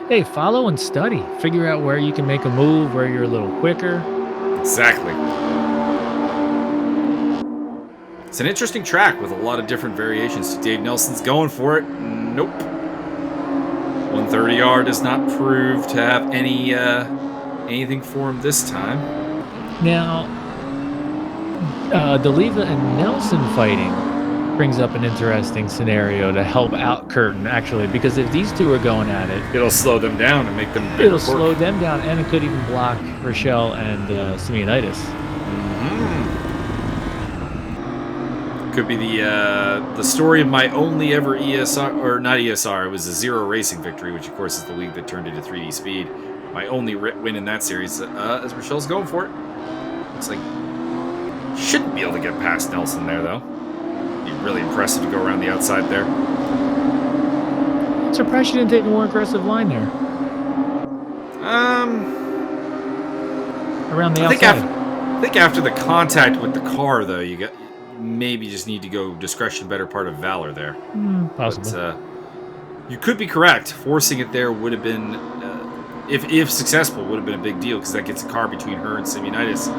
Hey, follow and study. Figure out where you can make a move, where you're a little quicker. Exactly. It's an interesting track with a lot of different variations. Dave Nelson's going for it. Nope. 130R does not prove to have anything for him this time. Now, D'Oliva and Nelson fighting brings up an interesting scenario to help out Curtin, actually, because if these two are going at it, it'll slow them down and make them bigger. It'll slow them down, and it could even block Rachel and Simeonidis. Could be the story of my only ever ESR, or not ESR, it was a Zero Racing victory, which of course is the league that turned into 3D Speed. My only win in that series, as Rachel's going for it. Looks like shouldn't be able to get past Nelson there, though. Be really impressive to go around the outside there. I'm surprised she didn't take a more aggressive line there. Around the outside. I think after the contact with the car, though, you maybe just need to go discretion, better part of valor there. Possible. But, you could be correct. Forcing it there would have been, if successful, would have been a big deal, because that gets a car between her and Simeonidis,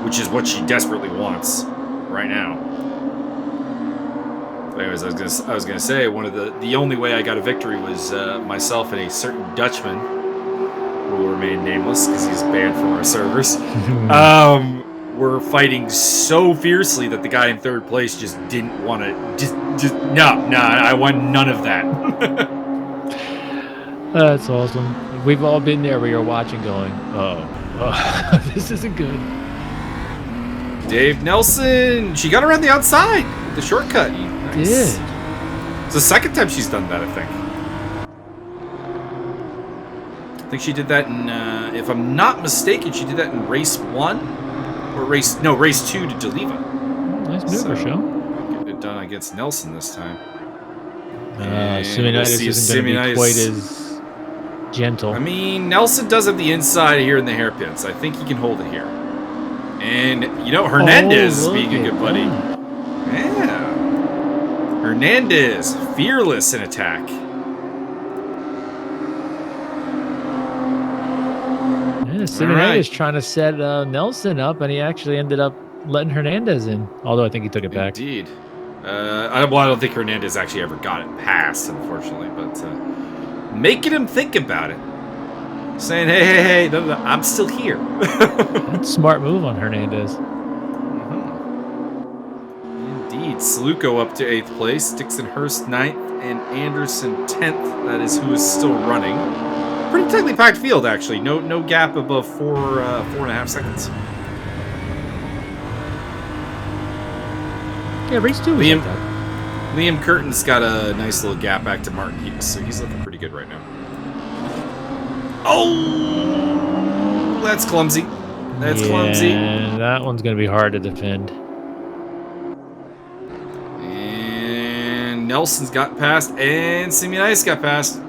which is what she desperately wants right now. But anyways, I was gonna say one of the only way I got a victory was myself and a certain Dutchman, who will remain nameless because he's banned from our servers. Were fighting so fiercely that the guy in third place just didn't want to. I want none of that. That's awesome. We've all been there where you're watching, going, "Oh, this isn't good." Dave Nelson, she got around the outside with the shortcut. Nice. Did. It's the second time she's done that, I think. I think she did that in, if I'm not mistaken, she did that in race 1 or race 2 to D'Oliva. Nice move, Rachel. Getting it done against Nelson this time. Simeonidis isn't going to be quite as gentle. I mean, Nelson does have the inside here in the hairpin, so I think he can hold it here. And, Hernandez is being a good buddy. Yeah. Hernandez, fearless in attack. Yeah, Simeonidis trying to set Nelson up, and he actually ended up letting Hernandez in, although I think he took it back. Indeed. I don't think Hernandez actually ever got it past, unfortunately, but making him think about it. Saying, hey, no, I'm still here. That's a smart move on Hernandez. Indeed. Suzuka up to 8th place, Dixon Hurst 9th, and Anderson 10th. That is who is still running. Pretty tightly packed field, actually. No gap above 4.5 seconds. Yeah, race 2 was like that. Liam Curtin's got a nice little gap back to Martin Hughes, so he's looking pretty good right now. Oh! That's clumsy. That's clumsy. That one's going to be hard to defend. And Nelson's got past, and Simeonidis got past.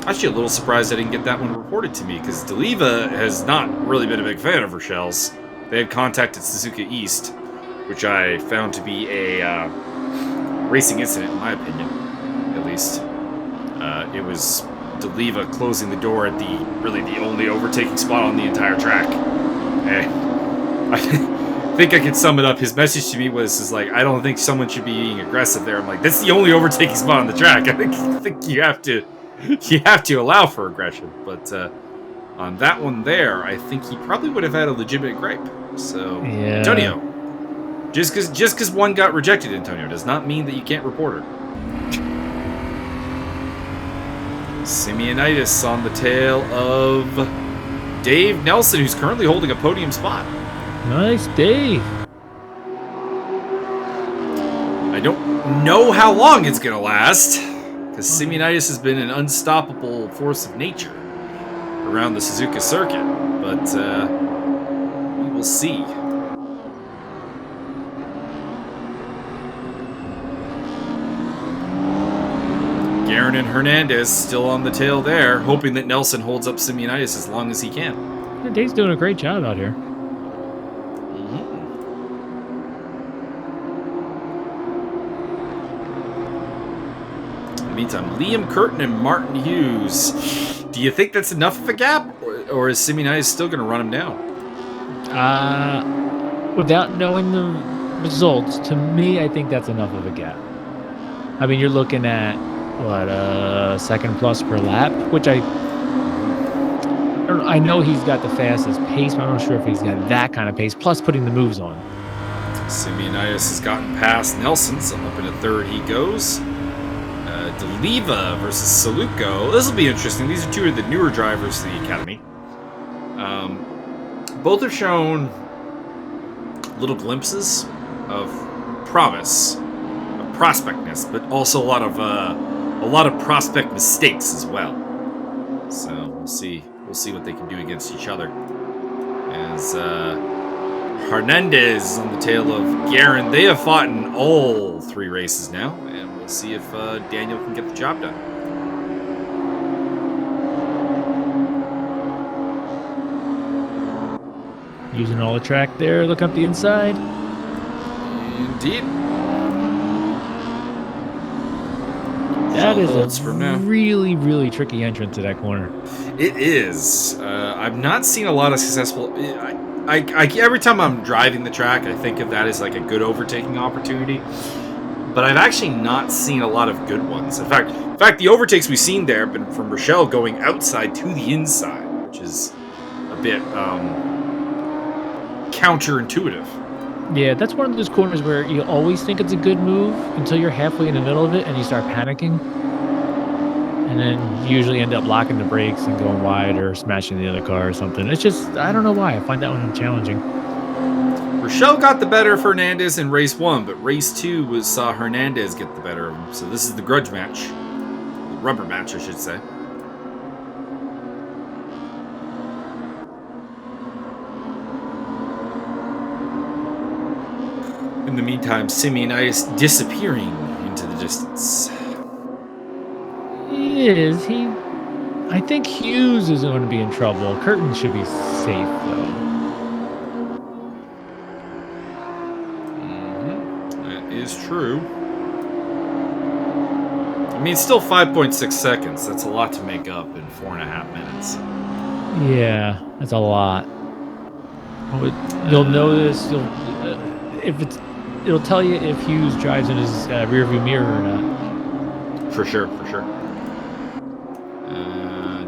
Actually, a little surprised I didn't get that one reported to me, because D'Oliva has not really been a big fan of Rachel's. They had contacted Suzuka East, which I found to be a racing incident, in my opinion, at least. It was D'Oliva closing the door at the only overtaking spot on the entire track. And I think I can sum it up. His message to me was I don't think someone should be being aggressive there. I'm like, that's the only overtaking spot on the track. I think you have to allow for aggression. But on that one there, I think he probably would have had a legitimate gripe. So, yeah. Antonio, just because one got rejected, Antonio, does not mean that you can't report her. Simeonidis on the tail of Dave Nelson, who's currently holding a podium spot. Nice, Dave. I don't know how long it's going to last, because Simeonidis has been an unstoppable force of nature around the Suzuka circuit, but we will see. Guerin and Hernandez still on the tail there, hoping that Nelson holds up Simeonidis as long as he can. Yeah, Dave's doing a great job out here. Meantime, Liam Curtin and Martin Hughes. Do you think that's enough of a gap, or is Simeonidis still going to run him down? Without knowing the results, to me, I think that's enough of a gap. I mean, you're looking at what, second plus per lap, which I know he's got the fastest pace, but I'm not sure if he's got that kind of pace. Plus, putting the moves on. Simeonidis has gotten past Nelson, so up into third he goes. Deliva versus Saluko. This will be interesting. These are two of the newer drivers to the Academy. Both have shown little glimpses of promise, of prospectness, but also a lot of prospect mistakes as well. So we'll see what they can do against each other. As Hernandez is on the tail of Guerin. They have fought in all 3 races now, and we'll see if Daniel can get the job done. Using all the track there, look up the inside. Indeed. That is a really, really tricky entrance to that corner. It is. I've not seen a lot of successful... I every time I'm driving the track, I think of that as like a good overtaking opportunity. But I've actually not seen a lot of good ones. In fact, the overtakes we've seen there have been from Rachel going outside to the inside, which is a bit counterintuitive. Yeah, that's one of those corners where you always think it's a good move until you're halfway in the middle of it and you start panicking. And then you usually end up locking the brakes and going wide or smashing the other car or something. It's just, I don't know why. I find that one challenging. Rachel got the better of Hernandez in race 1, but race 2 saw Hernandez get the better of him. So this is the grudge match. The rubber match, I should say. In the meantime, Simeonidis disappearing into the distance. He is. I think Hughes is going to be in trouble. Curtin should be safe, though. That is true. I mean, it's still 5.6 seconds. That's a lot to make up in 4.5 minutes. Yeah, that's a lot. You'll know this. It'll tell you if Hughes drives in his rearview mirror or not. For sure.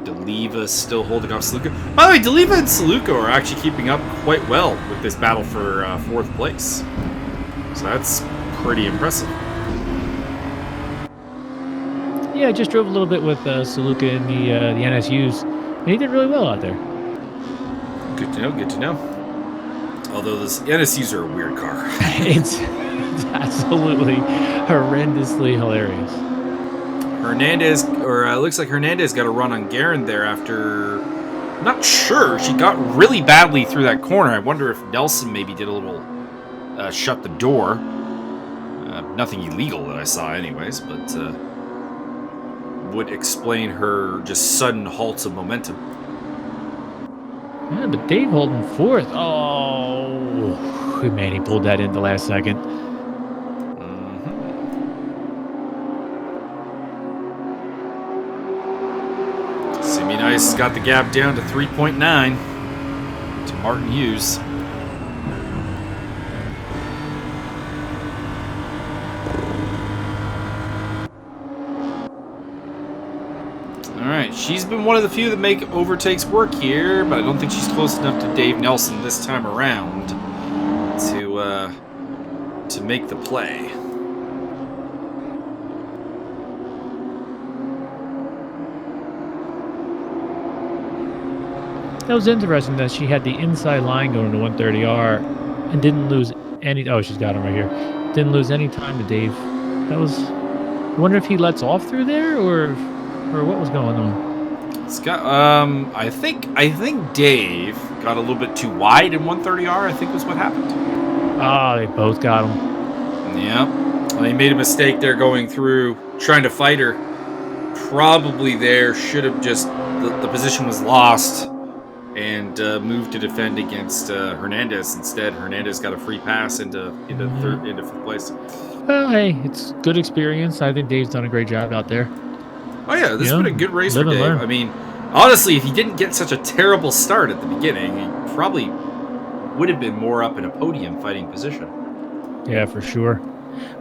Deliva still holding off Saluko. By the way, Deliva and Saluko are actually keeping up quite well with this battle for 4th place. So that's pretty impressive. Yeah, I just drove a little bit with Suzuka in the NSUs, and he did really well out there. Good to know. Although the NSUs are a weird car. It's absolutely horrendously hilarious. Hernandez, looks like Hernandez got a run on Guerin there after... I'm not sure. She got really badly through that corner. I wonder if Nelson maybe did a little shut the door. Nothing illegal that I saw anyways, but would explain her just sudden halts of momentum. Yeah, but Dave holding 4th. Oh, man, he pulled that in the last second. Simeonidis got the gap down to 3.9 to Martin Hughes. Alright, she's been one of the few that make overtakes work here, but I don't think she's close enough to Dave Nelson this time around to make the play. That was interesting that she had the inside line going to 130R and didn't lose any. Oh, she's got him right here. Didn't lose any time to Dave. That was. I wonder if he lets off through there or what was going on. Scott, I think Dave got a little bit too wide in 130R. I think was what happened. Ah, they both got him. Yeah, well, he made a mistake there going through, trying to fight her. Probably there should have just the position was lost and moved to defend against Hernandez. Instead, Hernandez got a free pass into fifth place. Well, hey, it's good experience. I think Dave's done a great job out there. Oh yeah, this has been a good race for live and Dave. learn. I mean, honestly, if he didn't get such a terrible start at the beginning, he probably would have been more up in a podium fighting position. Yeah, for sure.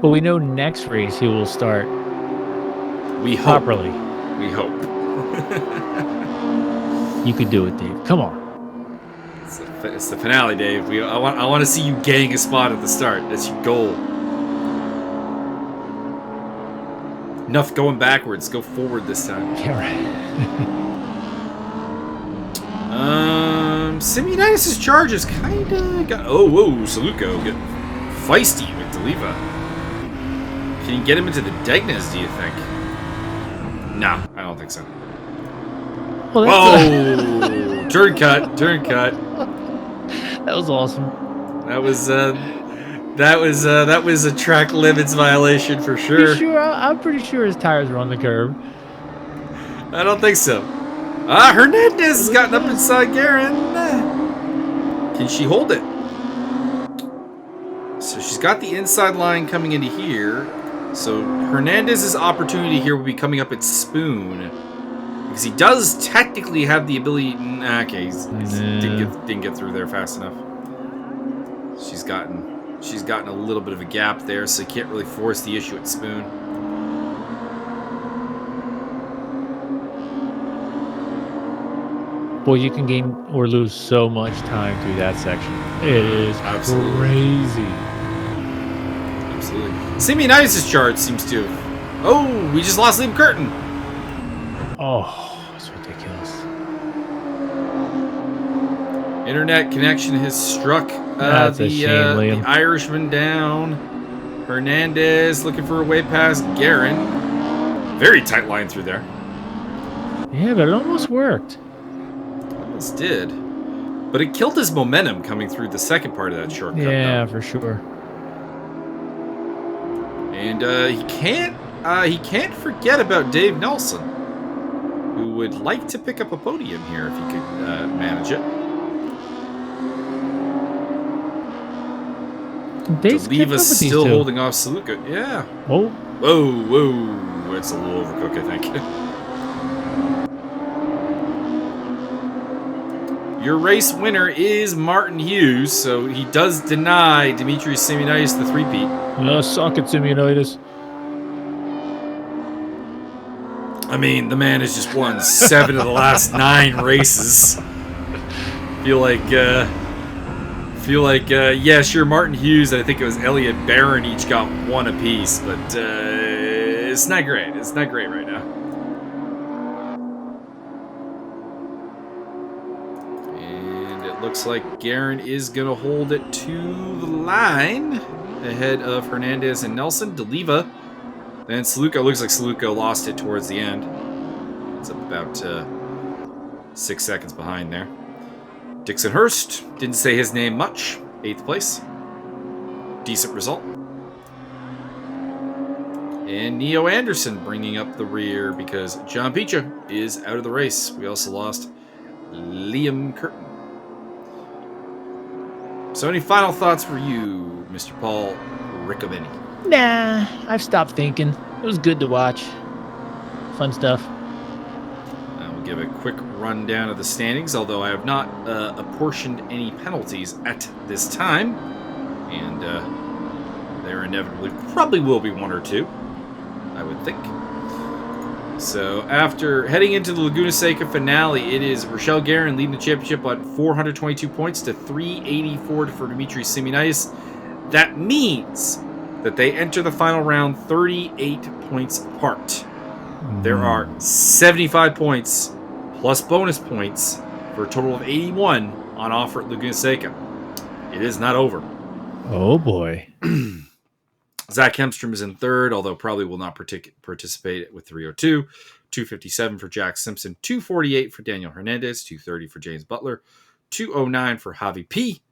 But we know next race he will start We hope. properly. We hope. You could do it, Dave. Come on. It's the finale, Dave. I want to see you getting a spot at the start. That's your goal. Enough going backwards. Go forward this time. Yeah, right. Simeonidis' charge is kind of got. Oh, whoa, Suzuka get feisty with Deliva. Can you get him into the Degners, do you think? Nah, I don't think so. Well, Whoa! Turn cut. That was awesome. That was a track limits violation for sure. I'm pretty sure his tires were on the curb. I don't think so. Hernandez has gotten up inside Guerin. Can she hold it? So she's got the inside line coming into here. So Hernandez's opportunity here will be coming up at Spoon. Because he does technically have the ability. Okay, didn't get through there fast enough. She's gotten a little bit of a gap there, so you can't really force the issue at Spoon. Boy, you can gain or lose so much time through that section. It is crazy. Absolutely. Simeonidis' charge seems to. Oh, we just lost Liam Curtin. Oh, it's ridiculous. Internet connection has struck the Irishman down. Hernandez looking for a way past Guerin. Very tight line through there. Yeah, but it almost worked. Almost did. But it killed his momentum coming through the second part of that shortcut. Yeah, for sure. And he can't forget about Dave Nelson, who would like to pick up a podium here if he could manage it. Deliva's still holding off Suzuka. Yeah. Oh. Whoa. It's a little overcooked, I think. Your race winner is Martin Hughes, so he does deny Dimitrious Simeonidis the three-peat. Suck it, Simeonidis. I mean, the man has just won 7 of the last 9 races. Feel like, yeah, sure, Martin Hughes and I think it was Elliott Barron each got 1 apiece, but it's not great. It's not great right now. And it looks like Guerin is going to hold it to the line ahead of Hernandez and Nelson. Deliva. Then Suzuka. Looks like Suzuka lost it towards the end. It's about 6 seconds behind there. Dixon Hurst, didn't say his name much. 8th place. Decent result. And Neo Anderson bringing up the rear because John Picha is out of the race. We also lost Liam Curtin. So any final thoughts for you, Mr. Paul Riccobene? Nah, I've stopped thinking. It was good to watch. Fun stuff. We'll give a quick rundown of the standings, although I have not apportioned any penalties at this time. And there inevitably probably will be 1 or 2, I would think. So after heading into the Laguna Seca finale, it is Rachel Guerin leading the championship on 422 points to 384 for Dimitrious Simeonidis. That means that they enter the final round 38 points apart. There are 75 points plus bonus points for a total of 81 on offer at Laguna Seca. It is not over. Oh, boy. Zach Hemstrom is in third, although probably will not participate with 302. 257 for Jack Simpson. 248 for Daniel Hernandez. 230 for James Butler. 209 for Javi P.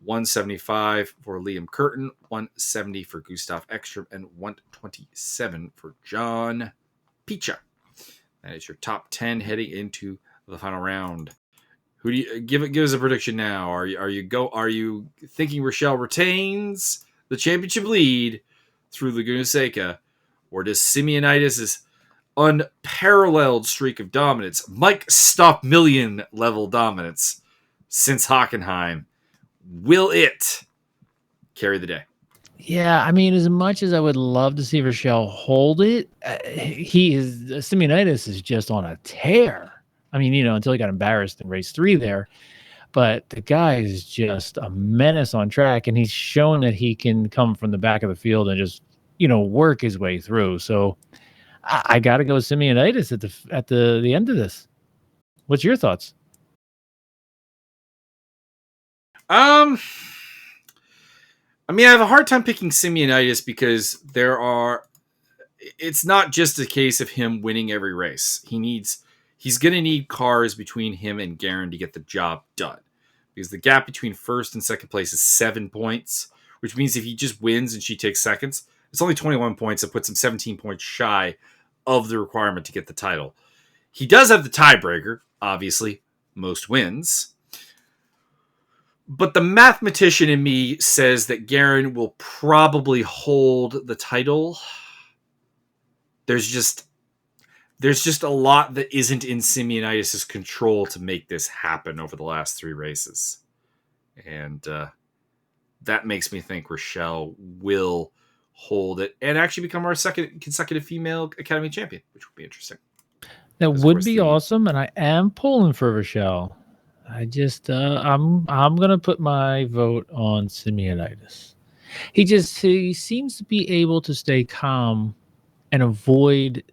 175 for Liam Curtin. 170 for Gustav Ekstrom. And 127 for John Picha. That is your top 10 heading into the final round. Who do you give us a prediction now? Are you thinking Rochelle retains the championship lead through Laguna Seca, or does Simeonidis' unparalleled streak of dominance, Mike Stop Million level dominance since Hockenheim, will it carry the day? Yeah, I mean, as much as I would love to see Rochelle hold it, Simeonidis is just on a tear. I mean, until he got embarrassed in race 3 there. But the guy is just a menace on track, and he's shown that he can come from the back of the field and just, work his way through. So I got to go with Simeonidis at the end of this. What's your thoughts? I mean, I have a hard time picking Simeonidis because it's not just a case of him winning every race. He's going to need cars between him and Guerin to get the job done. Because the gap between first and second place is 7 points, which means if he just wins and she takes seconds, it's only 21 points. It puts him 17 points shy of the requirement to get the title. He does have the tiebreaker, obviously, most wins. But the mathematician in me says that Guerin will probably hold the title. There's just a lot that isn't in Simeonidis' control to make this happen over the last 3 races. And that makes me think Rochelle will hold it and actually become our second consecutive female Academy champion, which would be interesting. That would be awesome, and I am pulling for Rochelle. I just I'm gonna put my vote on Simeonidis. He seems to be able to stay calm and avoid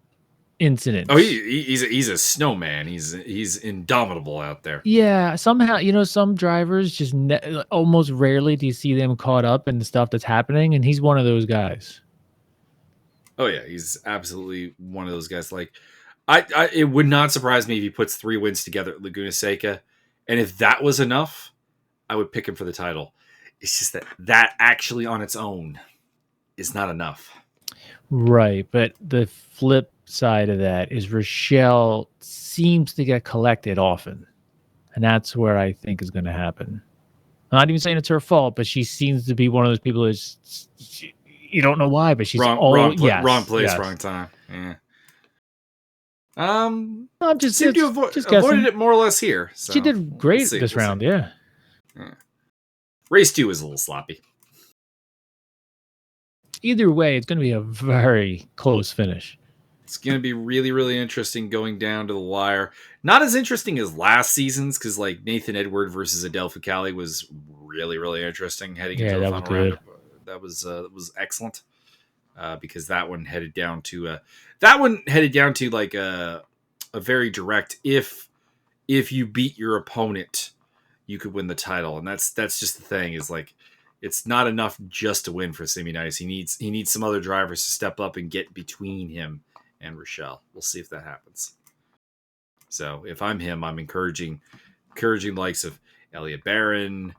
incidents. Oh, he's a snowman. He's indomitable out there. Yeah, somehow some drivers just almost rarely do you see them caught up in the stuff that's happening, and he's one of those guys. Oh yeah, he's absolutely one of those guys. Like, it would not surprise me if he puts 3 wins together at Laguna Seca. And if that was enough, I would pick him for the title. It's just that actually on its own is not enough. Right. But the flip side of that is Rochelle seems to get collected often. And that's where I think is going to happen. I'm not even saying it's her fault, but she seems to be one of those people you don't know why, but she's wrong place, wrong time. Yeah. I'm just seemed to avoided it more or less here. So she did great this round, yeah. Race 2 was a little sloppy. Either way, it's going to be a very close finish. It's going to be really, really interesting going down to the wire. Not as interesting as last season's, because like Nathan Edward versus Adele Foucali was really, really interesting heading into the final round. That was excellent. Because that one headed down to like a very direct if you beat your opponent, you could win the title, and that's just the thing is like it's not enough just to win for Simeonidis. He needs some other drivers to step up and get between him and Rochelle. We'll see if that happens. So if I'm him, I'm encouraging the likes of Elliot Barron,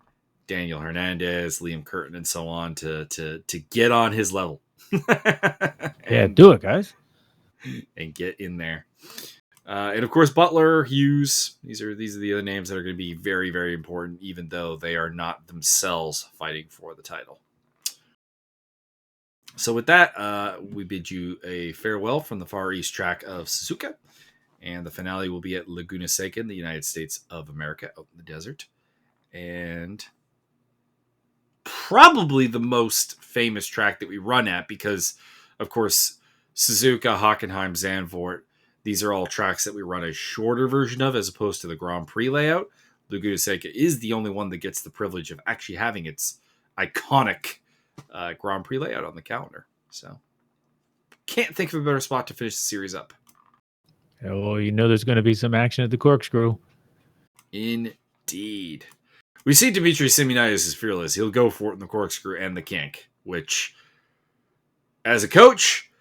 Daniel Hernandez, Liam Curtin, and so on to get on his level. Do it, guys, and get in there. And of course, Butler, Hughes. These are the other names that are going to be very, very important, even though they are not themselves fighting for the title. So with that, we bid you a farewell from the Far East track of Suzuka, and the finale will be at Laguna Seca in the United States of America, out in the desert, and probably the most famous track that we run at because, of course, Suzuka, Hockenheim, Zandvoort, these are all tracks that we run a shorter version of as opposed to the Grand Prix layout. Laguna Seca is the only one that gets the privilege of actually having its iconic Grand Prix layout on the calendar. So, can't think of a better spot to finish the series up. Well, there's going to be some action at the Corkscrew. Indeed. We see Dimitrious Simeonidis is fearless. He'll go for it in the corkscrew and the kink, which, as a coach,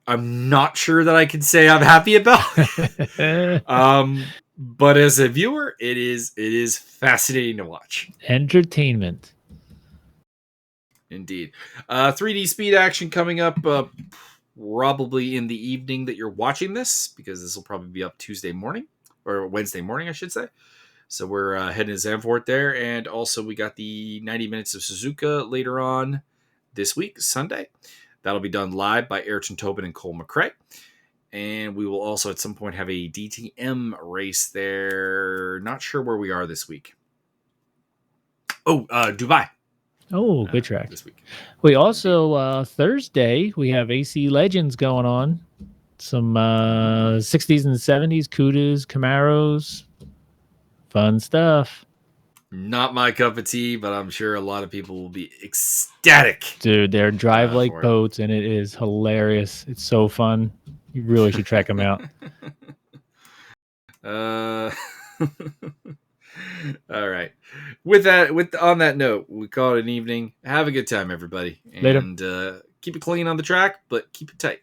I'm not sure that I can say I'm happy about. But as a viewer, it is fascinating to watch. Entertainment. Indeed. 3D speed action coming up probably in the evening that you're watching this, because this will probably be up Tuesday morning, or Wednesday morning, I should say. So we're heading to Zandvoort there. And also we got the 90 minutes of Suzuka later on this week, Sunday. That'll be done live by Ayrton Tobin and Cole McRae. And we will also at some point have a DTM race there. Not sure where we are this week. Oh, Dubai. Oh, good track. This week. We also, Thursday, we have AC Legends going on. Some 60s and 70s, Kudas, Camaros. Fun stuff. Not my cup of tea, but I'm sure a lot of people will be ecstatic. Dude, they're drive like boats, and it is hilarious. It's so fun. You really should check them out. All right. On that note, we call it an evening. Have a good time, everybody. Later. And keep it clean on the track, but keep it tight.